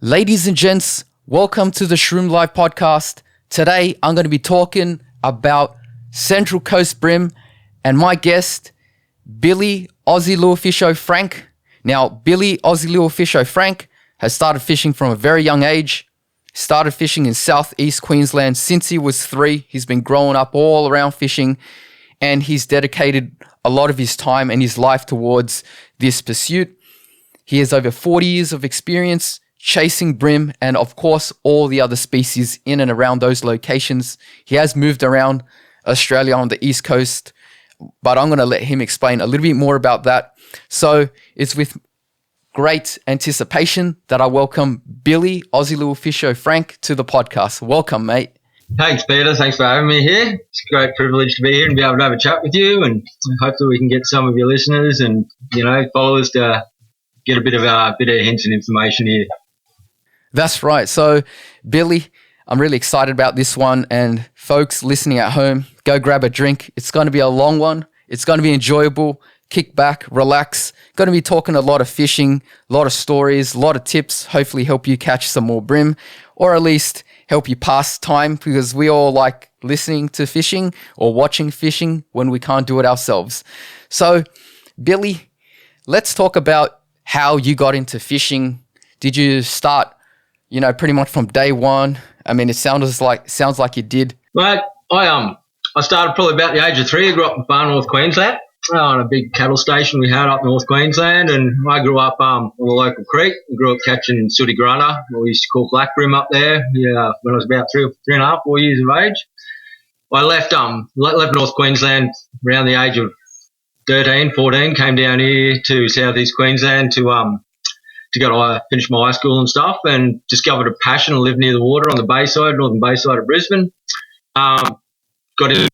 Ladies and gents, welcome to the Shroom Live podcast. Today, I'm going to be talking about Central Coast Bream and my guest, Billy Aussielurefisho Frank. Now, Billy Aussielurefisho Frank has started fishing from a very young age. Started fishing in southeast Queensland since he was 3. He's been growing up all around fishing, and he's dedicated a lot of his time and his life towards this pursuit. He has over 40 years of experience chasing bream and, of course, all the other species in and around those locations. He has moved around Australia on the East Coast, but I'm going to let him explain a little bit more about that. So it's with great anticipation that I welcome Billy Aussielurefisho Frank to the podcast. Welcome, mate. Thanks, Peter. Thanks for having me here. It's a great privilege to be here and be able to have a chat with you, and hopefully we can get some of your listeners and, followers to get a bit of hints and information here. That's right. So, Billy, I'm really excited about this one. And folks listening at home, go grab a drink. It's going to be a long one. It's going to be enjoyable. Kick back, relax. Going to be talking a lot of fishing, a lot of stories, a lot of tips, hopefully help you catch some more bream, or at least help you pass time, because we all like listening to fishing or watching fishing when we can't do it ourselves. So, Billy, let's talk about how you got into fishing. Did you start pretty much from day one? I mean, it sounds like you did. Mate, I started probably about the age of 3. I grew up in far north Queensland on a big cattle station we had up north Queensland, and I grew up on the local creek. I grew up catching sooty grunter, what we used to call black bream up there. Yeah, when I was about 4 years of age. I left North Queensland around the age of 13, 14. Came down here to southeast Queensland to go to finish my high school and stuff, and discovered a passion and lived near the water on the bayside, northern bayside of Brisbane. Got in,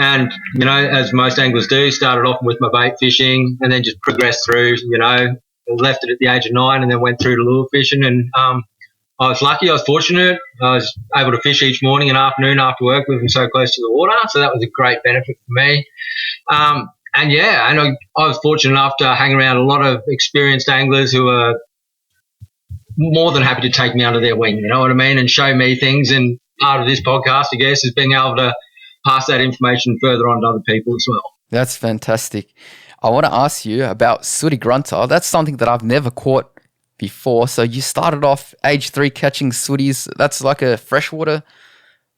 and, as most anglers do, started off with my bait fishing and then just progressed through, left it at the age of 9 and then went through to lure fishing. And I was lucky, I was fortunate. I was able to fish each morning and afternoon after work, living so close to the water. So that was a great benefit for me. And I was fortunate enough to hang around a lot of experienced anglers who are more than happy to take me under their wing, you know what I mean, and show me things. And part of this podcast, I guess, is being able to pass that information further on to other people as well. That's fantastic. I want to ask you about sooty grunter. That's something that I've never caught before. So you started off age 3 catching sooties. That's like a freshwater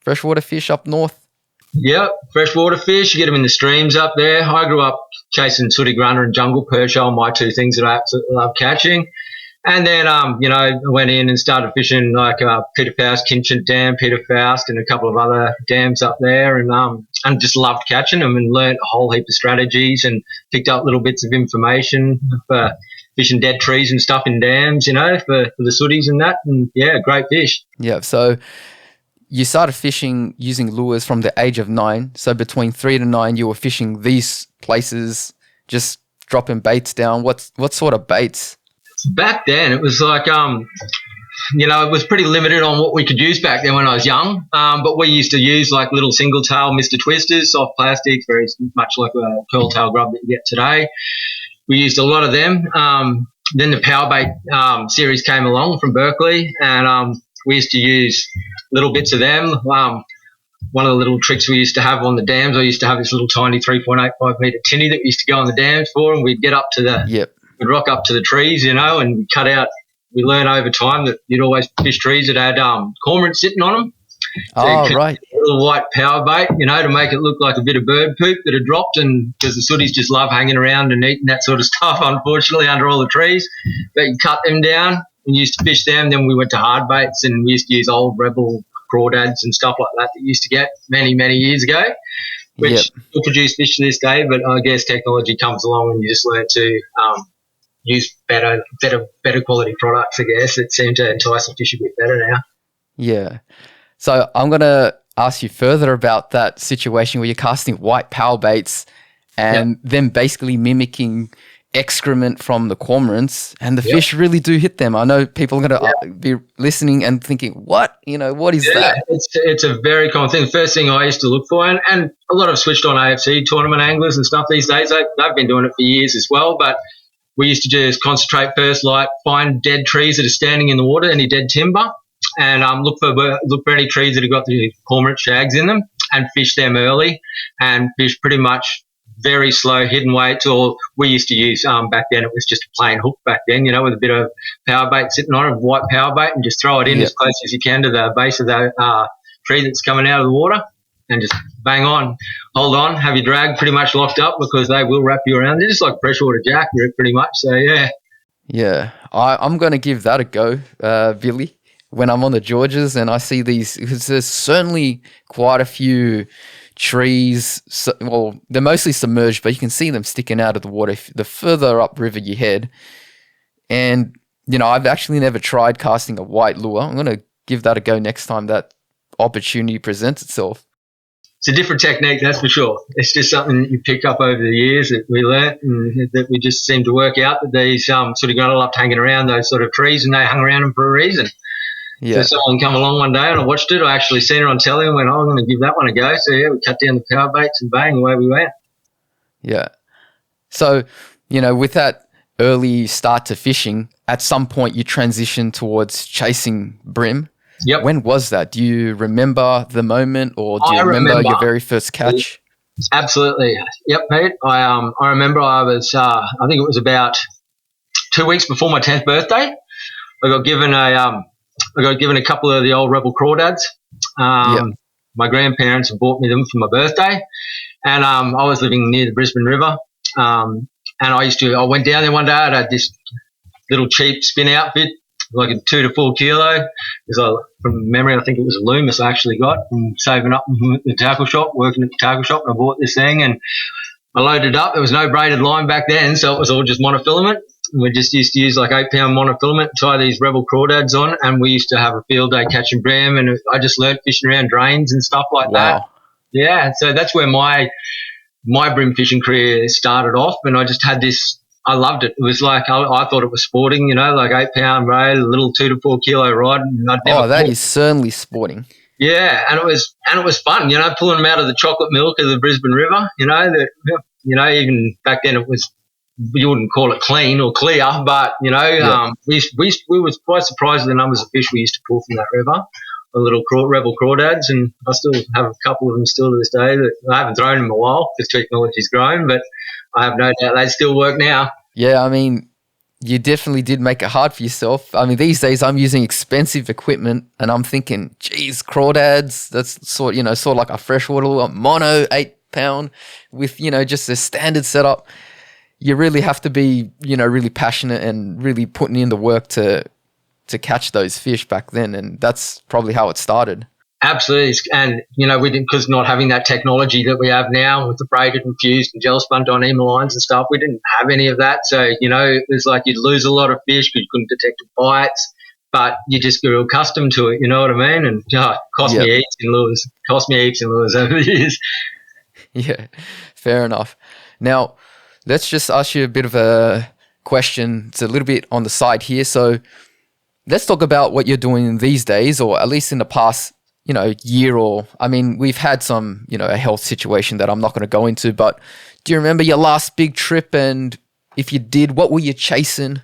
fish up north. Yeah, freshwater fish. You get them in the streams up there. I grew up chasing sooty grunter and jungle perch, my 2 things that I absolutely love catching. And then, I went in and started fishing like Peter Faust, Kinchant Dam, Peter Faust, and a couple of other dams up there, and just loved catching them and learnt a whole heap of strategies and picked up little bits of information for fishing dead trees and stuff in dams, for the sooties and that. And, yeah, great fish. Yeah, so you started fishing using lures from the age of 9. So between 3 to 9, you were fishing these places, just dropping baits down. What sort of baits? Back then, it was like, it was pretty limited on what we could use back then when I was young. But we used to use like little single tail Mr. Twisters, soft plastics, very much like a curl tail grub that you get today. We used a lot of them. Then the power bait series came along from Berkeley, and we used to use little bits of them. One of the little tricks we used to have on the dams, I used to have this little tiny 3.85 metre tinny that we used to go on the dams for, and we'd get up to we'd rock up to the trees, and cut out. We learned over time that you'd always fish trees that had cormorants sitting on them. So right. A little white power bait, to make it look like a bit of bird poop that had dropped, and because the sooties just love hanging around and eating that sort of stuff, unfortunately, under all the trees. But you cut them down and used to fish them. Then we went to hard baits, and we used to use old Rebel crawdads and stuff like that you used to get many, many years ago, which still produce fish to this day. But I guess technology comes along and you just learn to use better quality products, I guess. It seemed to entice the fish a bit better now. Yeah. So I'm going to ask you further about that situation where you're casting white power baits and then basically mimicking excrement from the cormorants, and the fish really do hit them. I know people are going to be listening and thinking, what? What is that? It's a very common thing. The first thing I used to look for, and a lot of switched on AFC tournament anglers and stuff these days, they've been doing it for years as well, but we used to just concentrate first, like find dead trees that are standing in the water, any dead timber, and look for any trees that have got the cormorant shags in them, and fish them early, and fish pretty much very slow hidden weights. Or we used to use back then, it was just a plain hook back then, with a bit of power bait sitting on it, white power bait, and just throw it in as close as you can to the base of the tree that's coming out of the water, and just bang on, hold on, have your drag pretty much locked up, because they will wrap you around. They're just like freshwater jack, pretty much. So yeah, I'm going to give that a go, Billy. When I'm on the Georges and I see these, because there's certainly quite a few trees. Well, they're mostly submerged, but you can see them sticking out of the water the further upriver you head. And, I've actually never tried casting a white lure. I'm going to give that a go next time that opportunity presents itself. It's a different technique, that's for sure. It's just something that you pick up over the years that we learnt, and that we just seem to work out, that these sort of gunnel loved hanging around those sort of trees, and they hung around them for a reason. Yeah. So someone come along one day and I watched it. I actually seen it on telly and went, I'm going to give that one a go. So, we cut down the power baits and bang, away we went. Yeah. So, with that early start to fishing, at some point you transitioned towards chasing bream. Yep. When was that? Do you remember the moment, or do you remember your very first catch? Absolutely. Yep, mate. I remember I was, I think it was about 2 weeks before my 10th birthday. I got given a couple of the old Rebel crawdads. My grandparents had bought me them for my birthday, and I was living near the Brisbane River. And I went down there one day. I had this little cheap spin outfit, like a 2 to 4 kilo. From memory, I think it was a Loomis I actually got from saving up in the tackle shop, working at the tackle shop, and I bought this thing and I loaded it up. There was no braided line back then, so it was all just monofilament. We just used to use like 8-pound monofilament, tie these Rebel crawdads on, and we used to have a field day catching bream, and I just learnt fishing around drains and stuff like that. Yeah, so that's where my bream fishing career started off, and I just had this. I loved it. It was like I thought it was sporting, like 8-pound braid, a little 2 to 4 kilo rod. And that is certainly sporting. Yeah, and it was fun, pulling them out of the chocolate milk of the Brisbane River. Even back then it was. You wouldn't call it clean or clear, but we were quite surprised at the numbers of fish we used to pull from that river, the little Rebel crawdads, and I still have a couple of them still to this day. That I haven't thrown them in a while because technology's grown, but I have no doubt they still work now. Yeah, I mean, you definitely did make it hard for yourself. I mean, these days I'm using expensive equipment, and I'm thinking, geez, crawdads, that's sort of like a freshwater mono 8-pound with just a standard setup. You really have to be, really passionate and really putting in the work to catch those fish back then, and that's probably how it started. Absolutely, and we didn't, because not having that technology that we have now with the braided and fused and gel spun Dyneema lines and stuff, we didn't have any of that. So it was like you'd lose a lot of fish because you couldn't detect the bites, but you just grew accustomed to it. You know what I mean? And it cost me heaps in lures over the years. Yeah, fair enough. Now, let's just ask you a bit of a question. It's a little bit on the side here. So let's talk about what you're doing these days, or at least in the past, year, or, I mean, we've had some, a health situation that I'm not going to go into, but do you remember your last big trip? And if you did, what were you chasing?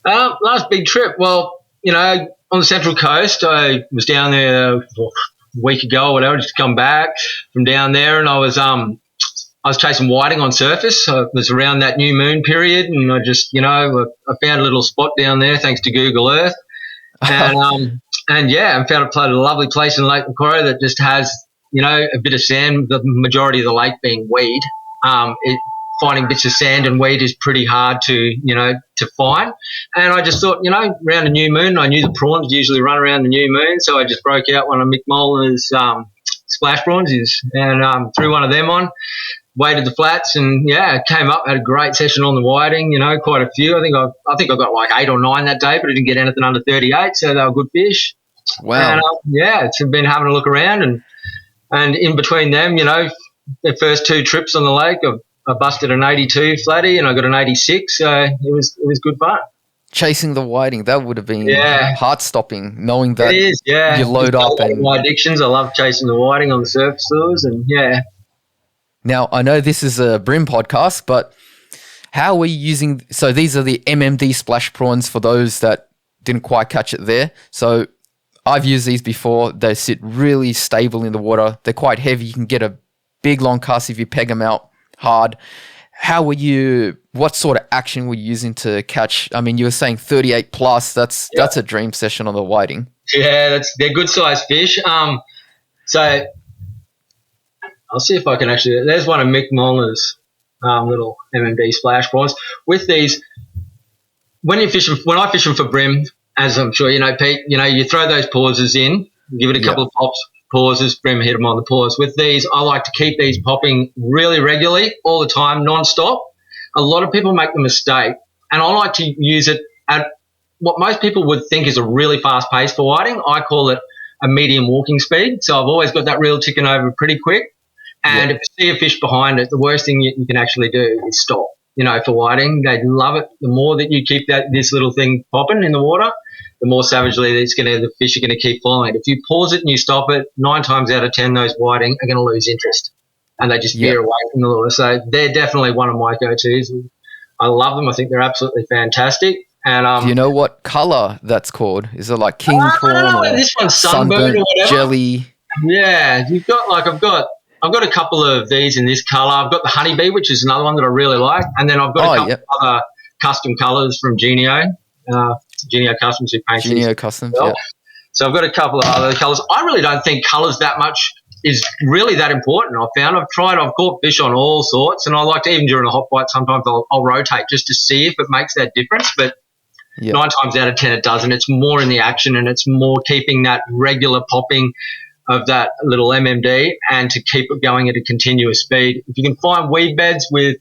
Last big trip. Well, on the Central Coast, I was down there a week ago or whatever, just come back from down there, and I was chasing whiting on surface. So it was around that new moon period, and I just, I found a little spot down there thanks to Google Earth, and I found a lovely place in Lake Macquarie that just has, a bit of sand. The majority of the lake being weed. Finding bits of sand and weed is pretty hard to find. And I just thought, around a new moon, I knew the prawns usually run around the new moon, so I just broke out one of Mick Molar's splash prawns and threw one of them on. Waded the flats and came up, had a great session on the whiting, quite a few. I think I got like 8 or 9 that day, but I didn't get anything under 38, so they were good fish. Wow. And it's been having a look around, and in between them, the first 2 trips on the lake, I busted an 82 flatty and I got an 86, so it was good fun. Chasing the whiting, that would have been heart-stopping, knowing that it is, you load up. And my addictions, I love chasing the whiting on the surface lures, and Now, I know this is a bream podcast, but How are you using? So these are the MMD splash prawns for those that didn't quite catch it there. So I've used these before. They sit really stable in the water. They're quite heavy. You can get a big long cast if you peg them out hard. What sort of action were you using to catch? I mean, you were saying 38 plus. That's a dream session on the whiting. Yeah, they're good sized fish. So I'll see if I can actually. There's one of Mick Molnar's little MMD splash prawns. With these, when I fish them for brim, as I'm sure you know, Pete, you throw those pauses in, give it a couple of pops, pauses, brim, hit them on the pause. With these, I like to keep these popping really regularly, all the time, non-stop. A lot of people make the mistake, and I like to use it at what most people would think is a really fast pace for whiting. I call it a medium walking speed. So I've always got that reel ticking over pretty quick. And if you see a fish behind it, the worst thing you can actually do is stop. For whiting, they love it. The more that you keep this little thing popping in the water, the more savagely the fish are going to keep following it. If you pause it and you stop it, 9 times out of 10, those whiting are going to lose interest and they just veer away from the lure. So they're definitely one of my go-tos. I love them. I think they're absolutely fantastic. And do you know what color that's called? Is it like king prawn or this one's sunburnt or whatever? Jelly? Yeah, I've got a couple of these in this colour. I've got the honeybee, which is another one that I really like, and then I've got a couple of other custom colours from Genio Customs, who paints Genio Customs. Yeah. So I've got a couple of other colours. I really don't think colours that much is really that important. I've caught fish on all sorts, and I like to, even during a hot bite, sometimes I'll rotate just to see if it makes that difference. But 9 times out of 10 it doesn't. It's more in the action, and it's more keeping that regular popping of that little MMD and to keep it going at a continuous speed. If you can find weed beds with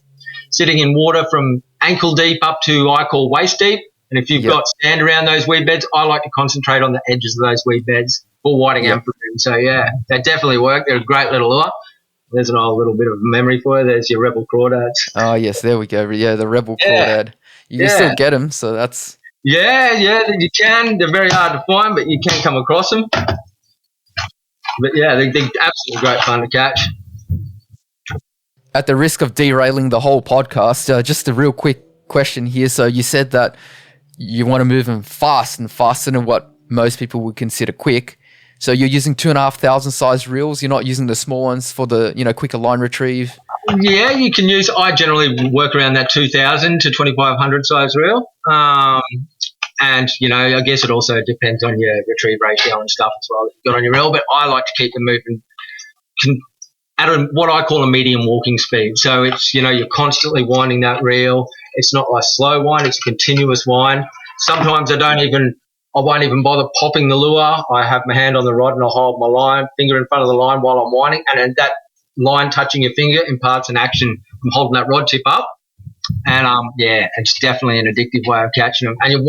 sitting in water from ankle deep up to I call waist deep, and if you've got sand around those weed beds, I like to concentrate on the edges of those weed beds for whiting and for brim. So, they definitely work. They're a great little lure. There's an old little bit of memory for you. There's your Rebel crawdads. Oh, yes, there we go. Yeah, the Rebel crawdad. You can still get them, so that's... Yeah, you can. They're very hard to find, but you can come across them. But, they're absolutely great fun to catch. At the risk of derailing the whole podcast, just a real quick question here. So you said that you want to move them fast and faster than what most people would consider quick. So you're using 2,500 size reels. You're not using the small ones for the quicker line retrieve. Yeah, you can use. I generally work around that 2,000 to 2,500 size reel. And, I guess it also depends on your retrieve ratio and stuff as well that you've got on your reel. But I like to keep them moving at what I call a medium walking speed. So it's, you're constantly winding that reel. It's not like slow wind. It's a continuous wind. Sometimes I won't even bother popping the lure. I have my hand on the rod and I hold my finger in front of the line while I'm winding. And that line touching your finger imparts an action from holding that rod tip up. And, it's definitely an addictive way of catching them. And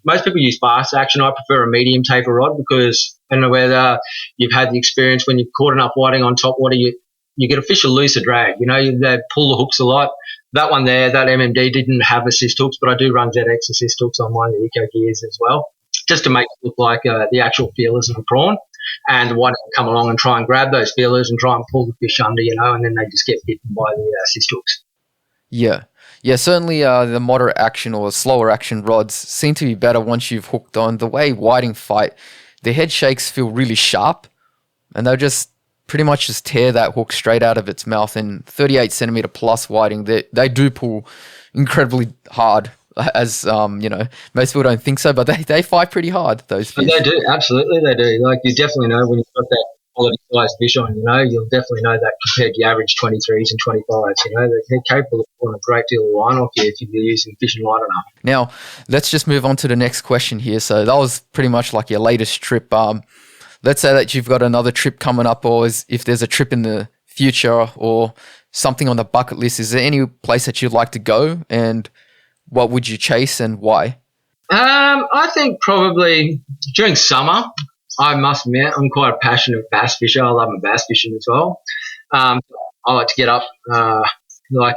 most people use fast action. I prefer a medium taper rod because I don't know whether you've had the experience when you've caught enough whiting on top water, you get a fish a looser drag. They pull the hooks a lot. That one there, that MMD didn't have assist hooks, but I do run ZX assist hooks on one of the Eco Gears as well, just to make it look like the actual feelers of a prawn. And the whiting will come along and try and grab those feelers and try and pull the fish under, and then they just get bitten by the assist hooks. Yeah. Yeah, certainly the moderate action or slower action rods seem to be better once you've hooked on. The way whiting fight, the head shakes feel really sharp, and they'll just pretty much just tear that hook straight out of its mouth. And 38 centimeter plus whiting, they do pull incredibly hard, as most people don't think so, but they fight pretty hard, those fish. They do, absolutely they do. Like, you definitely know when you've got that quality size fish on, you'll definitely know that compared to your average 23s and 25s. They're capable of pulling a great deal of line off you if you're using fishing light enough. Now, let's just move on to the next question here. So that was pretty much like your latest trip. Let's say that you've got another trip coming up, or if there's a trip in the future or something on the bucket list, is there any place that you'd like to go, and what would you chase and why? I think probably during summer, I must admit, I'm quite a passionate bass fisher. I love my bass fishing as well. I like to get up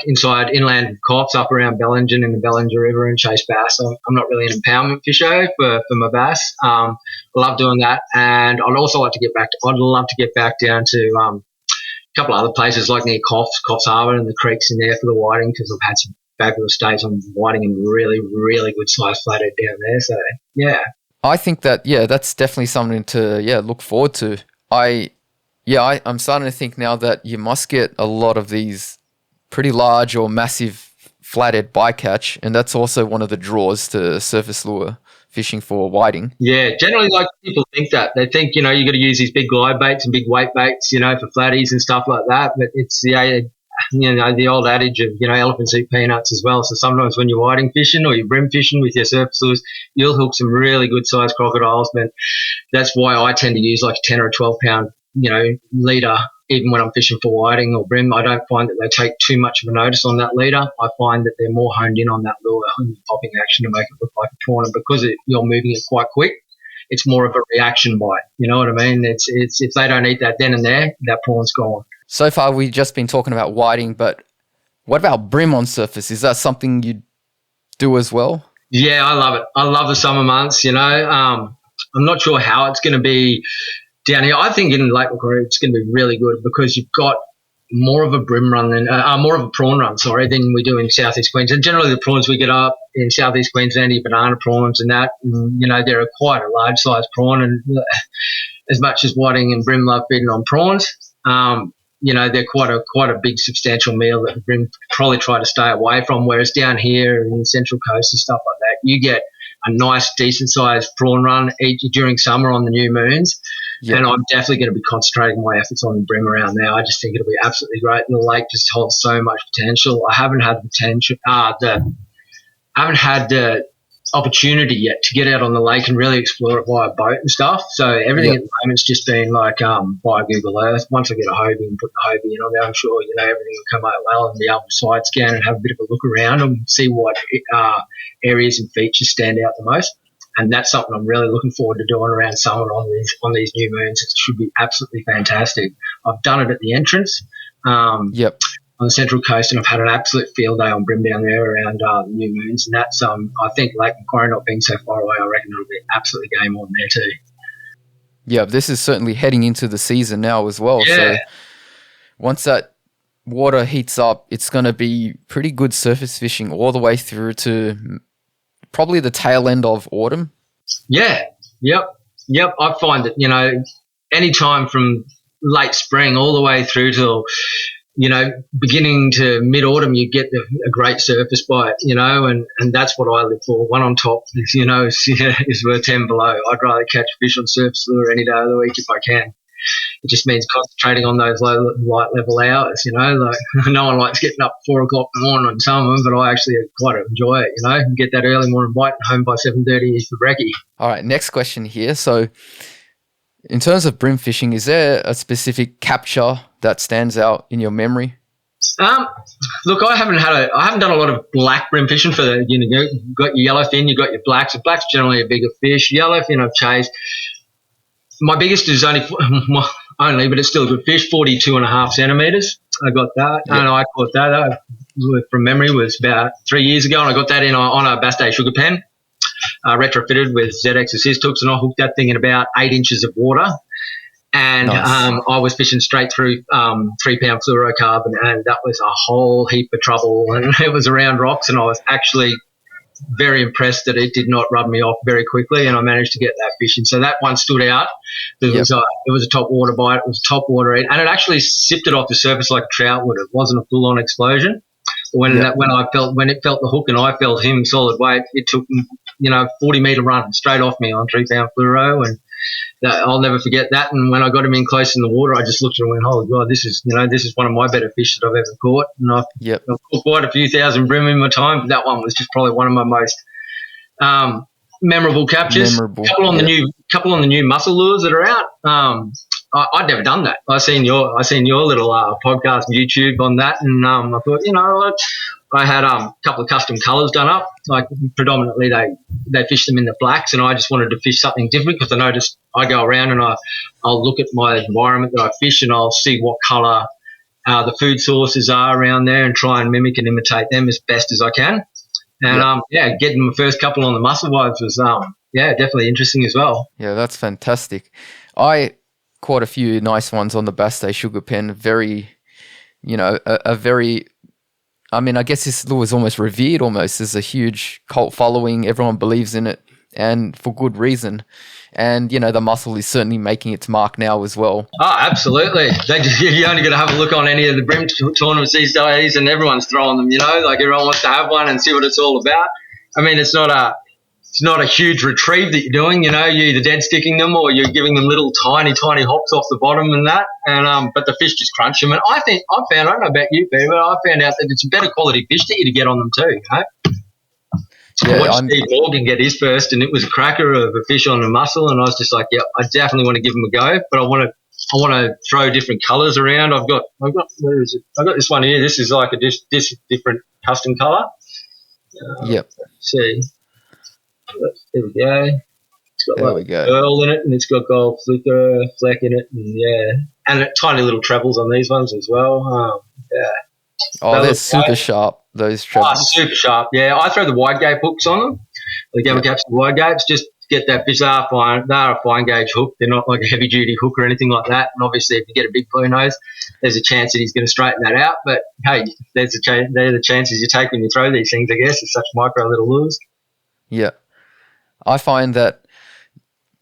inside inland cops up around Bellingen and the Bellinger River and chase bass. I'm not really an impoundment fisher for my bass. I love doing that, and I'd also like to get back. I'd love to get back down to a couple of other places like near Coffs Harbour and the creeks in there for the whiting, because I've had some fabulous days on whiting and really, really good size flathead down there. So, yeah. I think that, that's definitely something to, look forward to. I'm starting to think now that you must get a lot of these pretty large or massive flathead bycatch, and that's also one of the draws to surface lure fishing for whiting. Yeah, generally, like, people think that. They think, you got to use these big glide baits and big weight baits, for flatties and stuff like that. But it's the old adage of, elephants eat peanuts as well. So sometimes when you're whiting fishing or you're brim fishing with your surface lures, you'll hook some really good sized crocodiles. But that's why I tend to use like a 10 or a 12 pound, leader. Even when I'm fishing for whiting or brim, I don't find that they take too much of a notice on that leader. I find that they're more honed in on that lure and popping action to make it look like a prawn. And because you're moving it quite quick, it's more of a reaction bite. You know what I mean? It's if they don't eat that then and there, that prawn's gone. So far, we've just been talking about whiting, but what about brim on surface? Is that something you do as well? Yeah, I love it. I love the summer months. I'm not sure how it's going to be down here. I think in Lake Macquarie it's going to be really good because you've got more of a brim run more of a prawn run, than we do in Southeast Queensland. Generally, the prawns we get up in Southeast Queensland, your banana prawns and that, they're quite a large size prawn. And as much as whiting and brim love feeding on prawns, they're quite a big substantial meal that the brim probably try to stay away from. Whereas down here in the Central Coast and stuff like that, you get a nice, decent sized prawn run during summer on the new moons. Yep. And I'm definitely going to be concentrating my efforts on the brim around now. I just think it'll be absolutely great. And the lake just holds so much potential. I haven't had the opportunity yet to get out on the lake and really explore it via boat and stuff. So everything at the moment's just been like via Google Earth. Once I get a Hobie and put the Hobie in on there, I'm sure everything will come out well and be able to side scan and have a bit of a look around and see what areas and features stand out the most. And that's something I'm really looking forward to doing around summer on these new moons. It should be absolutely fantastic. I've done it at the entrance on the Central Coast, and I've had an absolute field day on brim down there around the new moons. And that's I think Lake Macquarie not being so far away, I reckon it'll be absolutely game on there too. Yeah, this is certainly heading into the season now as well. Yeah. So once that water heats up, it's going to be pretty good surface fishing all the way through to probably the tail end of autumn. Yeah. Yep. I find that, any time from late spring all the way through till, beginning to mid-autumn, you get a great surface bite, and that's what I live for. One on top is, is worth 10 below. I'd rather catch fish on surface lure any day of the week if I can. It just means concentrating on those low light level hours, like no one likes getting up 4 o'clock in the morning on some of them, but I actually quite enjoy it, and get that early morning bite and home by 7:30 is for brekkie. All right, next question here. So in terms of brim fishing, is there a specific capture that stands out in your memory? Look, I haven't done a lot of black brim fishing for you've got your yellowfin, you've got your blacks. The black's generally a bigger fish. Yellowfin I've chased. My biggest is only, but it's still a good fish, 42.5 centimetres. I got that. Yep. And I caught that from memory was about 3 years ago, and I got that on a Bass Day sugar pen, retrofitted with ZX assist hooks, and I hooked that thing in about 8 inches of water. And nice. I was fishing straight through 3-pound fluorocarbon, and that was a whole heap of trouble. And it was around rocks, and I was actually very impressed that it did not rub me off very quickly, and I managed to get that fish in. So that one stood out. It was a top water bite. It was a top water eat, and it actually sipped it off the surface like a trout would. It wasn't a full-on explosion. When it felt the hook and I felt him solid weight, it took 40-metre run straight off me on 3-pound fluoro, and I'll never forget that. And when I got him in close in the water, I just looked at him and went, "Oh God, this is one of my better fish that I've ever caught." And I've caught quite a few thousand brim in my time, but that one was just probably one of my most memorable captures. Couple on the new muscle lures that are out. I'd never done that. I seen your little podcast YouTube on that, and I thought, I had a couple of custom colours done up. Like predominantly they fish them in the blacks, and I just wanted to fish something different because I noticed I go around and I'll look at my environment that I fish, and I'll see what colour the food sources are around there and try and mimic and imitate them as best as I can. And getting my first couple on the muscle wives was definitely interesting as well. Yeah, that's fantastic. I caught a few nice ones on the Bass Day sugar pen. Very, a very I mean, I guess this lure is almost revered almost. There's a huge cult following. Everyone believes in it, and for good reason. And, the muscle is certainly making its mark now as well. Oh, absolutely. You only got to have a look on any of the Bream tournaments these days, and everyone's throwing them, like everyone wants to have one and see what it's all about. I mean, it's not a huge retrieve that you're doing, you're either dead sticking them or you're giving them little tiny hops off the bottom and that, and but the fish just crunch them. And I don't know about you, Peter, but I found out that it's a better quality fish that you get on them too, I watched Steve Morgan get his first, and it was a cracker of a fish on a mussel, and I was just like, yeah, I definitely want to give him a go, but I want to throw different colours around. I've got where is it? I've got this one here. This is like a different custom colour. Yep. Let's see. There we go. It's got there we go. pearl in it, and it's got gold fleck in it, and tiny little trebles on these ones as well. Oh, they're super sharp, those trebles. Oh, super sharp, yeah. I throw the wide gape hooks on them, the gamma caps and wide gapes, just to get that fish. They're a fine gauge hook. They're not like a heavy duty hook or anything like that. And obviously, if you get a big blue nose, there's a chance that he's going to straighten that out. But hey, they're the chances you take when you throw these things, I guess. It's such micro little lures. Yeah. I find that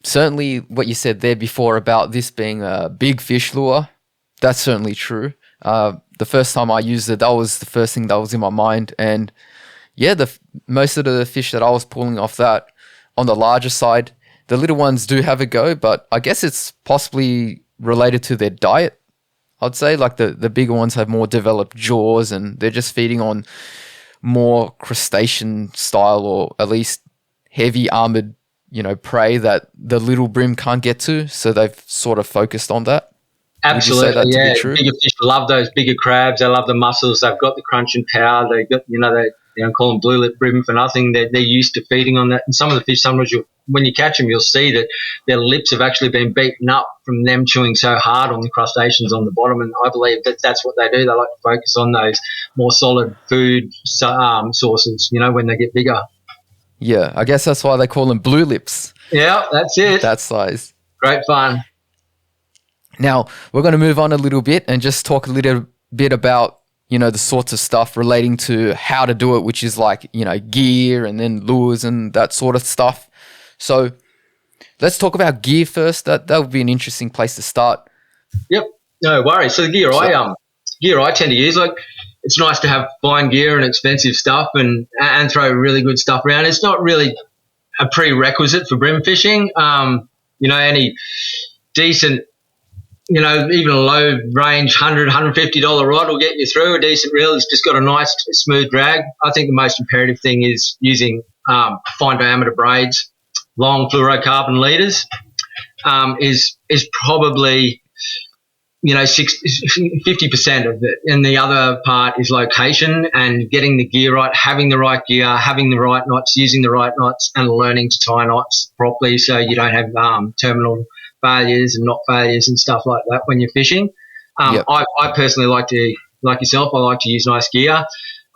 certainly what you said there before about this being a big fish lure, that's certainly true. The first time I used it, that was the first thing that was in my mind. And yeah, most of the fish that I was pulling off that on the larger side, the little ones do have a go, but I guess it's possibly related to their diet. I'd say like the bigger ones have more developed jaws and they're just feeding on more crustacean style or at least heavy armored, prey that the little bream can't get to. So they've sort of focused on that. Absolutely, Would you say that to be true? Bigger fish love those bigger crabs. They love the mussels. They've got the crunch and power. They got, they don't call them blue lip bream for nothing. They're used to feeding on that. And some of the fish, sometimes when you catch them, you'll see that their lips have actually been beaten up from them chewing so hard on the crustaceans on the bottom. And I believe that's what they do. They like to focus on those more solid food sources, when they get bigger. Yeah, I guess that's why they call them blue lips. Yeah, that's it. That size. Great fun. Now, we're going to move on a little bit and just talk a little bit about, the sorts of stuff relating to how to do it, which is like, gear and then lures and that sort of stuff. So let's talk about gear first. That would be an interesting place to start. Yep, no worries. So the gear I tend to use, like, it's nice to have fine gear and expensive stuff and throw really good stuff around. It's not really a prerequisite for bream fishing. Any decent, even a low range $100, $150 rod will get you through. A decent reel has just got a nice smooth drag. I think the most imperative thing is using fine diameter braids, long fluorocarbon leaders is probably 50% of it, and the other part is location and getting the gear right, having the right gear, having the right knots, using the right knots, and learning to tie knots properly so you don't have terminal failures and knot failures and stuff like that when you're fishing. Yep. I personally like to, like yourself, I like to use nice gear.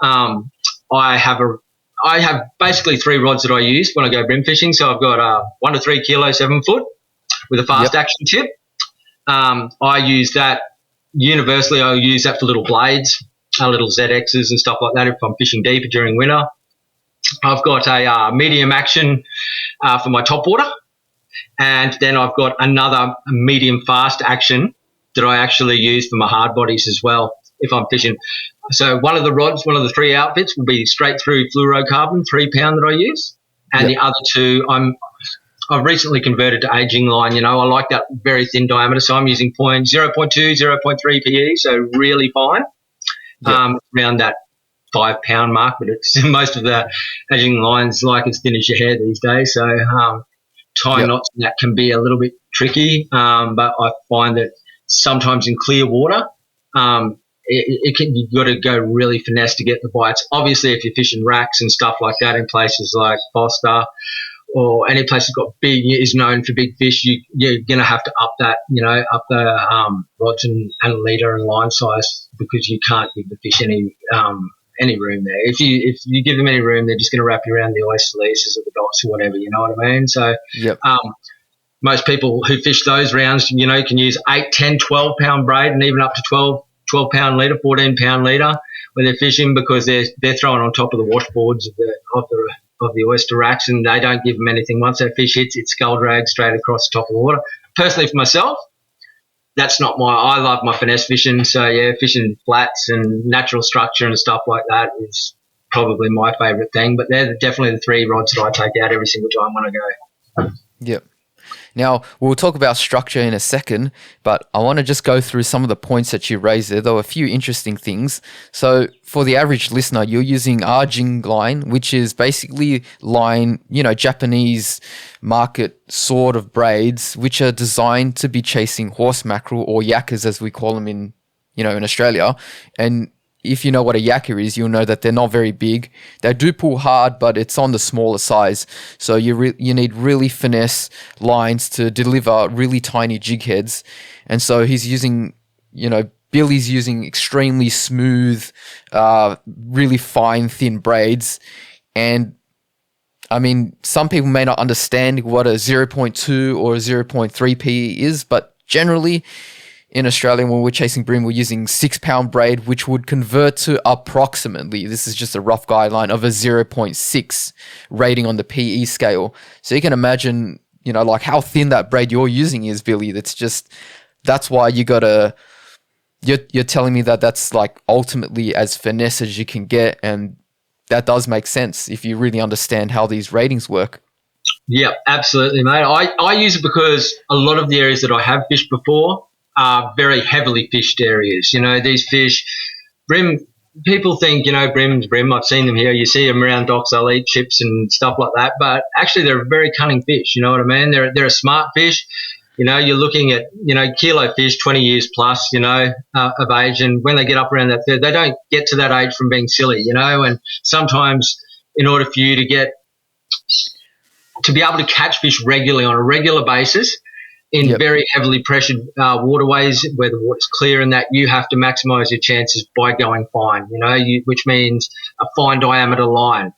I have basically 3 rods that I use when I go bream fishing. So I've got 1 to 3 kilo 7 foot with a fast action tip. I use that universally. I use that for little blades, little ZXs and stuff like that if I'm fishing deeper during winter. I've got a medium action for my topwater, and then I've got another medium fast action that I actually use for my hard bodies as well if I'm fishing. So one of the 3 outfits will be straight through fluorocarbon 3 pound that I use, and the other 2 I've recently converted to aging line. I like that very thin diameter, so I'm using 0.2, 0.3 PE, so really fine, around that 5 pound mark. But it's most of the aging lines like as thin as your hair these days, so tying knots in that can be a little bit tricky. But I find that sometimes in clear water, you've got to go really finesse to get the bites. Obviously, if you're fishing racks and stuff like that in places like Foster, or any place that's got is known for big fish, you're going to have to up that, up the rods and leader and line size, because you can't give the fish any room there. If you give them any room, they're just going to wrap you around the oyster leases or the docks or whatever, you know what I mean? So most people who fish those rounds, can use 8, 10, 12 pound braid and even up to 12 pound leader, 14 pound leader, when they're fishing, because they're throwing on top of the washboards of the oyster racks, and they don't give them anything. Once that fish hits, it's skull drag straight across the top of the water. Personally, for myself, that's not I love my finesse fishing. So yeah, fishing flats and natural structure and stuff like that is probably my favourite thing. But they're definitely the 3 rods that I take out every single time when I go. Yep. Now, we'll talk about structure in a second, but I want to just go through some of the points that you raised there. There were a few interesting things. So for the average listener, you're using arjing line, which is basically line, Japanese market sort of braids, which are designed to be chasing horse mackerel, or yakkers as we call them in Australia. And if you know what a yakker is, you'll know that they're not very big. They do pull hard, but it's on the smaller size. So you need really finesse lines to deliver really tiny jig heads. And so he's using, Billy's using extremely smooth, really fine, thin braids. And I mean, some people may not understand what a 0.2 or a 0.3 PE is, but generally, in Australia, when we're chasing bream, we're using 6-pound braid, which would convert to approximately, this is just a rough guideline, of a 0.6 rating on the PE scale. So you can imagine, like how thin that braid you're using is, Billy. That's why you're telling me that that's like ultimately as finesse as you can get. And that does make sense if you really understand how these ratings work. Yeah, absolutely, mate. I use it because a lot of the areas that I have fished before are very heavily fished areas. These fish, bream, people think, bream's bream. I've seen them here. You see them around docks. They'll eat chips and stuff like that. But actually, they're a very cunning fish. You know what I mean? They're a smart fish. You're looking at, kilo fish, 20 years plus, of age. And when they get up around that third, they don't get to that age from being silly, and sometimes in order for you to be able to catch fish regularly on a regular basis, in very heavily pressured waterways where the water's clear, and that you have to maximise your chances by going fine, which means a fine diameter line,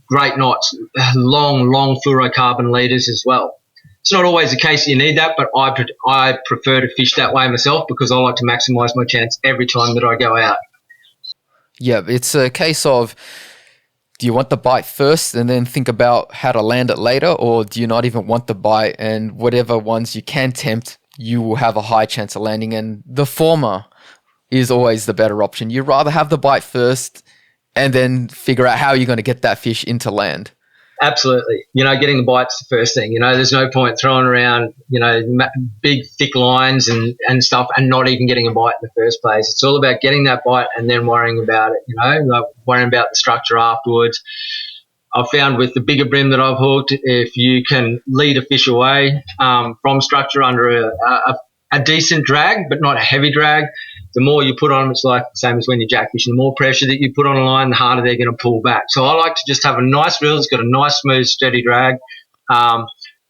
great knots, long fluorocarbon leaders as well. It's not always the case that you need that, but I prefer to fish that way myself because I like to maximise my chance every time that I go out. Yeah, it's a case of, do you want the bite first and then think about how to land it later, or do you not even want the bite, and whatever ones you can tempt, you will have a high chance of landing? And the former is always the better option. You'd rather have the bite first and then figure out how you're going to get that fish into land. Absolutely. Getting the bite's the first thing. There's no point throwing around, big, thick lines and stuff and not even getting a bite in the first place. It's all about getting that bite and then worrying about it, like worrying about the structure afterwards. I've found with the bigger bream that I've hooked, if you can lead a fish away from structure under a decent drag, but not a heavy drag, the more you put on them, it's like the same as when you're jackfishing. The more pressure that you put on a line, the harder they're going to pull back. So I like to just have a nice reel that's got a nice, smooth, steady drag.